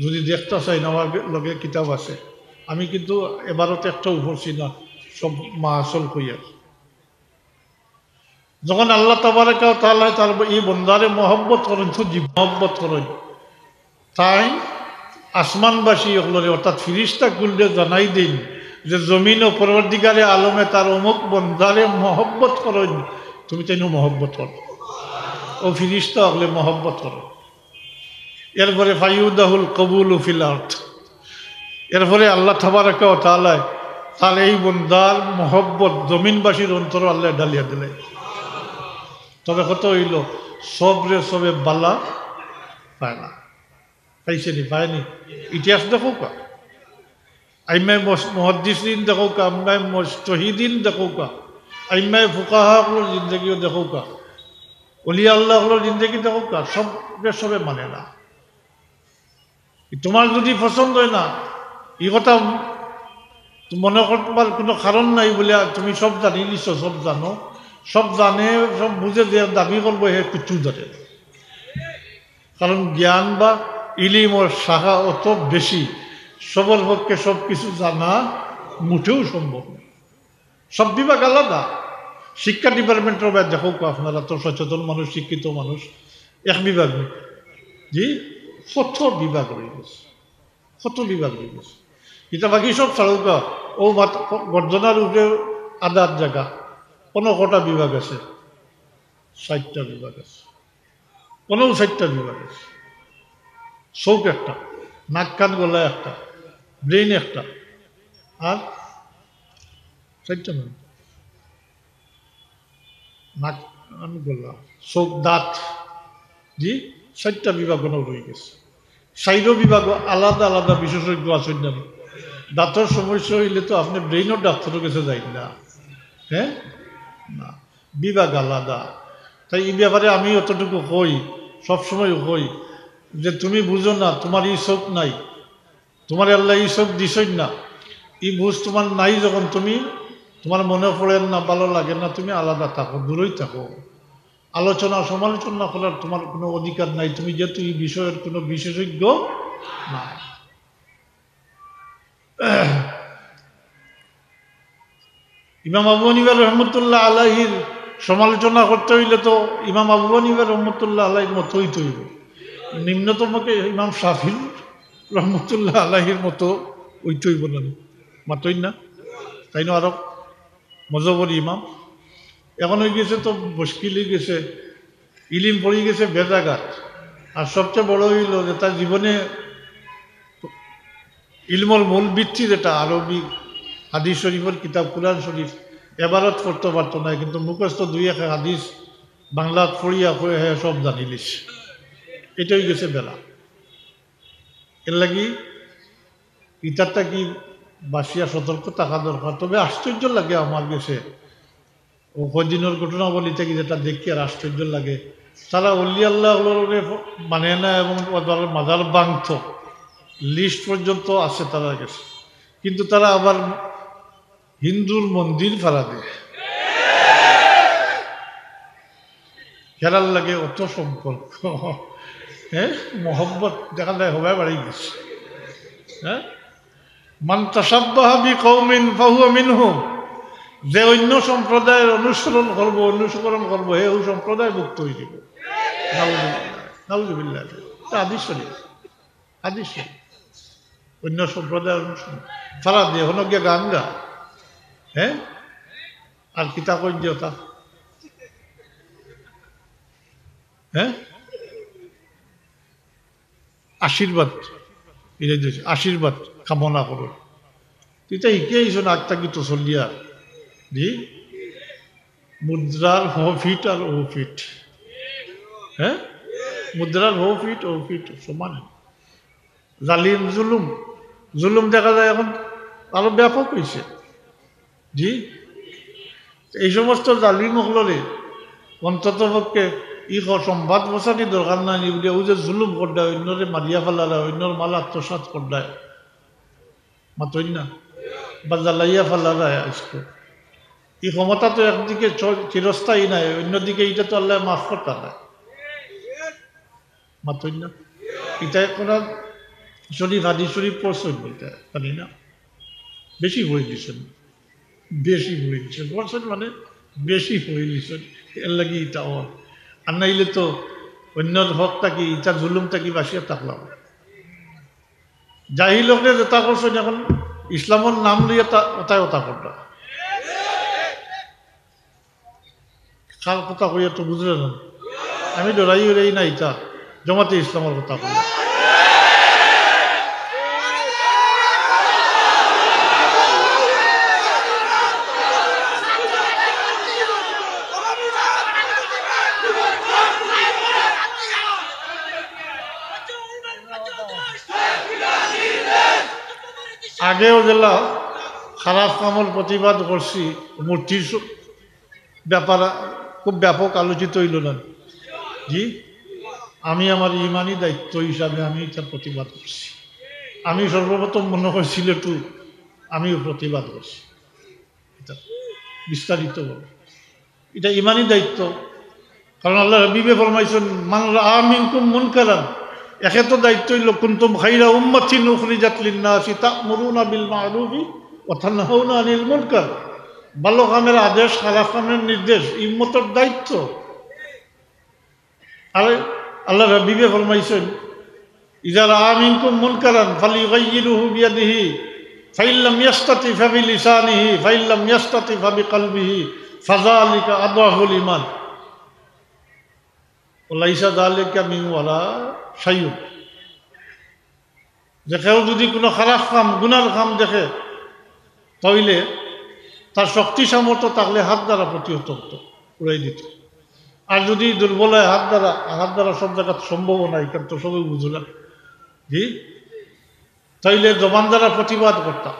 যদি দেখতে চাই না, আমার লগে কিতাব আছে, আমি কিন্তু এবারতে একটাও পড়ছি না, সব মা আসল কইয়া। যখন আল্লাহ তাবারাকা ওয়া তাআলা তার এই বন্দারে মহব্বত করেন, তো মহব্বত করেন, তাই আসমানবাসী হলরে অর্থাৎ ফিরিস্তা কুলরে জানাই দিন যে জমিন ও পরবর্তীকালে আলমে তার অমুক বন্দারে মহব্বত করেন, তুমি তাই মহব্বত করো। ও ফিরিস্তা হলে মহব্বত করো। এরপরে ফাইউদাহুল কবুল ফিল আরদ, এরপরে আল্লাহ তাবারাকা ওয়া তাআলা তার এই বন্দার মহব্বত জমিনবাসীর অন্তর আল্লাহ ডালিয়া দিলে। তবে কত হইল সবরে সবে বালা পায় না, পাইছে নি পায়নি? ইতিহাস দেখো কা, আইমাই মহাদ্দিসিন দেখো কা, আইমাই মুজতাহিদিন দেখো কা, আইমাই ফুকাহাগুলোর জিন্দগিও দেখো কা, অলিয়া আল্লাহগুলোর জিন্দগি দেখো কা, সবরে সবে মানে না। তোমার যদি পছন্দ হয় না, এই কথা মনে করবার কোনো কারণ নাই বলে তুমি সব জানি নিছ, সব জানো, সব জানে, সব বুঝে যে দাবি করবো হে কিছু ধরে। কারণ জ্ঞান বা ইলিমর শাখা অত বেশি, সবার পক্ষে সব কিছু জানা মুঠেও সম্ভব না। সব বিভাগ আলাদা। শিক্ষা ডিপার্টমেন্টের ব্যাপারে দেখো আপনারা তো সচেতন মানুষ, শিক্ষিত মানুষ, এক বিভাগ নেই জি, কত বিভাগ হয়ে গেছে, কত বিভাগ হয়ে গেছে। এটা বাকি সব ছাড়ুকা ও গর্জনার উপরে আদার জায়গা কোনো কটা বিভাগ আছে, 60টা বিভাগ আছে, 60টা বিভাগ আছে। চোখ একটা, নাক কান গলা একটা, ব্রেইন একটা, আর 4টা নাক কান গলা চোখ দাঁত জি, 4টা বিভাগ রয়ে গেছে। 4 বিভাগ আলাদা আলাদা বিশেষজ্ঞ আছেন না। দাঁতের সমস্যা হইলে তো আপনি ব্রেইনের ডাক্তারের কাছে যাই না, হ্যাঁ না, বিভাগ আলাদা। তাই এই ব্যাপারে আমি অতটুকু হই, সবসময় হই যে তুমি বুঝো না, তোমার এই চোখ নাই, তোমার আল্লাহ এই চোখ দিছই না, এই বুঝ তোমার নাই, যখন তুমি তোমার মনে পড়ে না, ভালো লাগে না, তুমি আলাদা থাকো, দূরেই থাকো। আলোচনা সমালোচনা করার তোমার কোনো অধিকার নাই, তুমি যেহেতু এই বিষয়ের কোনো বিশেষজ্ঞ নাই। ইমাম আবু হানিফা রহমতুল্লাহ আলাইহির সমালোচনা করতে হইলে তো ইমাম আবু হানিফা রহমতুল্লাহ আলাইহির মতো হইতে হইব, নিম্নতমকে ইমাম শাফি রহমতুল্লাহ আলাইহির মতো হইতে হইব না, মাতই না, তাই না? আরো মজবরি ইমাম এখন হয়ে গেছে তো মুশকিল হয়ে গেছে, ইলিম পড়ে গেছে বেজাগাত। আর সবচেয়ে বড় হইল যে তার জীবনে ইলমর মূল ভিত্তি যেটা আরবি হাদিস শরীফের কিতাব কুরআন শরীফ এবারত করতে পারতো না, কিন্তু মুখস্থ 2-1 হাদিস বাংলা পড়িয়া হয়ে হ্যাঁ সব জানিলিস। এটাই গেছে বেলা। এর লাগি ইটারটা কি বাসিয়া সতর্ক থাকা দরকার। তবে আশ্চর্য লাগে আমার গেছে ও কদিনের ঘটনাবলী থেকে যেটা দেখি আর আশ্চর্য লাগে, তারা অলি আল্লাহ মানে না এবং মাজার বাংত লিস্ট পর্যন্ত আছে তারা গেছে, কিন্তু তারা আবার হিন্দুর মন্দির ভাড়া দেয়। খেলার লাগে অত সম্পর্ক, হ্যাঁ মহব্বত দেখা যায় হবাই বাড়ি গেছে। হ্যাঁ, মান তাসাব্বাহা বিকওমিন ফাহুয়া মিনহুম, যে অন্য সম্প্রদায়ের অনুসরণ করবো হে ওই সম্প্রদায় মুক্ত হয়ে যাব। নাউজুবিল্লাহ, হাদিস শরীফ, হাদিস শরীফ। অন্য সম্প্রদায়ের অনুসরণ ফারা দিয়ে হন গিয়া গান গা, হ্যাঁ আর কিতা কই দিওতা, হ্যাঁ আশীর্বাদ, আশীর্বাদ কামনা করো। তুইটা শিখে আইস না আগটা কিন্তু চলিয়া জি, মুদ্রার হ ফিট আর ও ফিট, হ্যাঁ মুদ্রার হ ফিট ও ফিট সমান। জালিম জুলুম, জুলুম দেখা যায় এখন আরো ব্যাপক হয়েছে জি। এই সমস্ত জালিম হলরে অন্তত পক্ষে ই সংবাদ বসানি দরকার নাই বলে ওই যে জুলুম করদায়, অন্যরে মারিয়া ফেলারা, অন্যর মাল আত্মসাত করদায়, মাতই না বা জ্বালাইয়া ফেলারা আজকে। এই ক্ষমতা তো একদিকে চিরস্থায়ী নাই, অন্যদিকে এটা তো আল্লাহ মাফ করতে নাই, মাতই না। এটা করার শরীফ হাদিস শরীফ পড়ছেন, এটা জানি না বেশি হয়ে দিচ্ছেন, বেশি হয়ে দিচ্ছেন পড়ছেন মানে বেশি হয়ে দিচ্ছেন। এর লাগে এটা আর নাইলে তো অন্যর হকটা কি ইটা জুলুমটা কি বাসিয়া থাকলাম। জাহিল লোকরে যেটা করছেন এখন ইসলামের নাম লইয়া ওটাই ওটা করল, কার কথা কইয়া তো বুঝলেন না। আমি ডরাই উড়াই না, ইটা জমাতে ইসলামের কথা কই। আগেও যেলা খারাপ কামর প্রতিবাদ করছি মূর্তির ব্যাপার খুব ব্যাপক আলোচিত হইল না জি আমি আমার ইমানি দায়িত্ব হিসাবে আমি এটা প্রতিবাদ করছি আমি সর্বপ্রথম মনে হয় সিলেটু আমিও প্রতিবাদ করছি এটা বিস্তারিত বলে এটা ইমানি দায়িত্ব কারণ আল্লাহ হাবিবে ফরমাইছেন মান রাআ মিনকুম মুনকারান একে তো দায়িত্ব হইল কুনতুম খাইরা উম্মাতিন উখরিজাত লিন-নাসি তা'মুরুনা বিল মা'রুফি ওয়া তানহাউনা আনিল মুনকার ভালো কামের আদেশ খারাপ কামের নির্দেশ উম্মতের দায়িত্ব আর আল্লাহ হাবিবে ফরমাইছেন ইযা রাআ মিনকুম মুনকারান ফালিয়ুগাইয়িরুহু বিয়াদিহি ফাইন লাম ইয়াস্তাতি ফাবিলিসানিহি ফাইন লাম ইয়াস্তাতি ফাবিকলবিহি ফাযালিকা আদআফুল ঈমান লাইসা যালিকা মিন ওয়ালা শাইউন যে কেউ যদি কোনো খারাপ কাম গুনার কাম দেখে তাইলে তার শক্তি সামর্থ্য থাকলে হাত দ্বারা প্রতিহত হতো উড়াই দিত আর যদি দুর্বল হয় হাত দ্বারা সব জায়গা সম্ভব নাই কারণ তো সবাই বুঝলাম জি তাইলে জবান দ্বারা প্রতিবাদ করতাম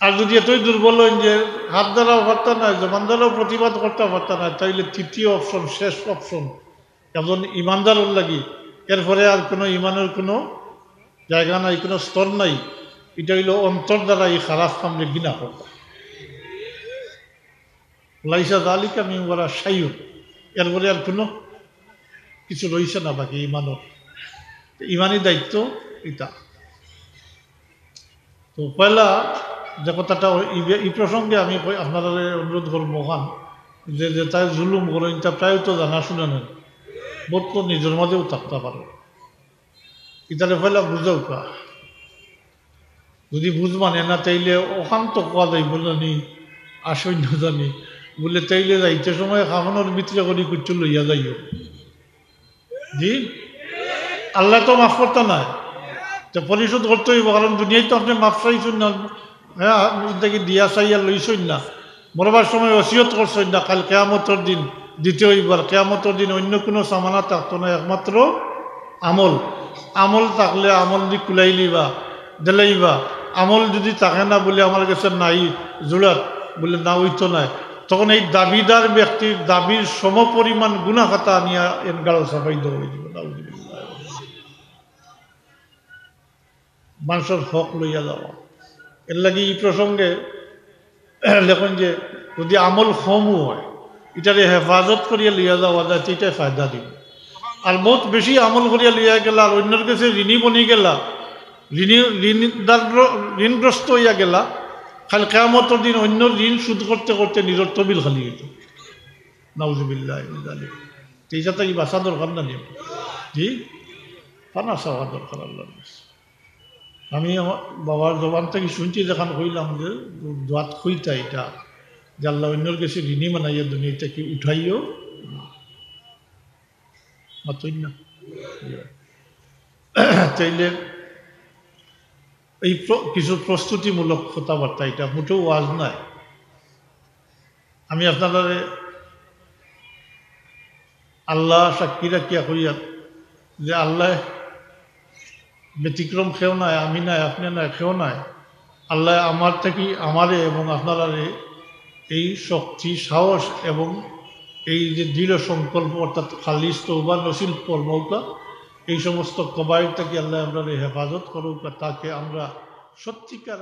আর যদি এতই দুর্বল হন যে হাত দ্বারাও পারতাম না জবান দ্বারাও প্রতিবাদ করতে পারতাম না তাইলে তৃতীয় অপশন শেষ অপশন একজন ইমানদার লাগি এরপরে আর কোনো ইমানের কোনো জায়গা নাই কোনো স্তর নাই এটা হইল অন্তর দ্বারা এই খারাপ কামলে ঘৃণা করতাম লাইসা যালিকা মিন ওয়ালা শাইউন এরপরে আর কোনো কিছু রইছে না বাকি ইমানের ইমানি দায়িত্ব এটা তো পয়লা যে কথাটা এই প্রসঙ্গে আমি আপনারা অনুরোধ করব মহান যে তাই জুলুম করেন তা প্রায় তো জানাশোনা নেন বোধ তো নিজের মাঝেও থাকতে পারে ইতারে পয়লা বুঝাও কা যদি বুঝ মানে না তাইলে অশান্ত কোয়া যাইব জানি আসন্য জানি বলে তাইলে যাইতে সময় খাওয়ানোর ভিতরে করি কুচ্ছু লইয়া যাইও জি আল্লাহ তো মাফ করতে নাই তো পরিশোধ করতে হইব কারণ দুনিয়ায় তো আপনি মাফ চাইছেন না হ্যাঁ দেখি দিয়া চাইয়া লইছেন না মরবার সময় ওসিয়ত করছেন না কাল কেয়ামতের দিন দ্বিতীয় হইবার কেয়ামতের দিন অন্য কোনো সামানা থাকতো না একমাত্র আমল আমল থাকলে আমল দি কুলাইলিবা দিলাইবা আমল যদি থাকে না বলে আমার কাছে নাই জোড়াত বলে না হইতো নাই তখন এই দাবিদার ব্যক্তির দাবির সমপরিমাণ গুণা খাতা আনিয়া এর গাড়ো সাফাই দেওয়া হয়ে যাবে মানুষের হক লইয়া যাওয়া এর লাগে এই প্রসঙ্গে লেখেন যে যদি আমল কমও হয় এটারে হেফাজত করিয়া লইয়া যাওয়া যায় এটাই ফায়দা দিব আর বহুত বেশি আমল করিয়া লইয়া গেলা আর অন্যের কাছে ঋণী বনি গেলা ঋণগ্রস্ত হইয়া গেলা খালি কিয়ামতের দিন অন্য ঋণ শোধ করতে করতে নিজের তবিল খালি হইত নাউজুবিল্লাহ এইটা তো এই বাসা দরকার না নিয়ম জি পানা চাওয়া দরকার আল্লাহ আমি আমার বাবার জবান থেকে শুনছি যখন কইলাম যে দোয়াত খুইতা এটা যে আল্লাহ অন্যর কাছে ঋণী বানাইয়া দুনিয়াটাকে উঠাইও মাতই না চাইলে এই কিছু প্রস্তুতিমূলক কথাবার্তা এটা মোটেও ওয়াজ নাই আমি আপনারা আল্লাহ সাক্ষী রাখিয়া কইয়া যে আল্লাহ ব্যতিক্রম খেও নাই আমি নাই আপনি নাই খেও নাই আল্লাহ আমার থেকে আমারে এবং আপনারা এই শক্তি সাহস এবং এই যে দৃঢ় সংকল্প অর্থাৎ খালিস তওবা নসিল কর্মকা এই সমস্ত কবায়ের থেকে আল্লাহ আমরা হেফাজত করুক তাকে আমরা সত্যিকার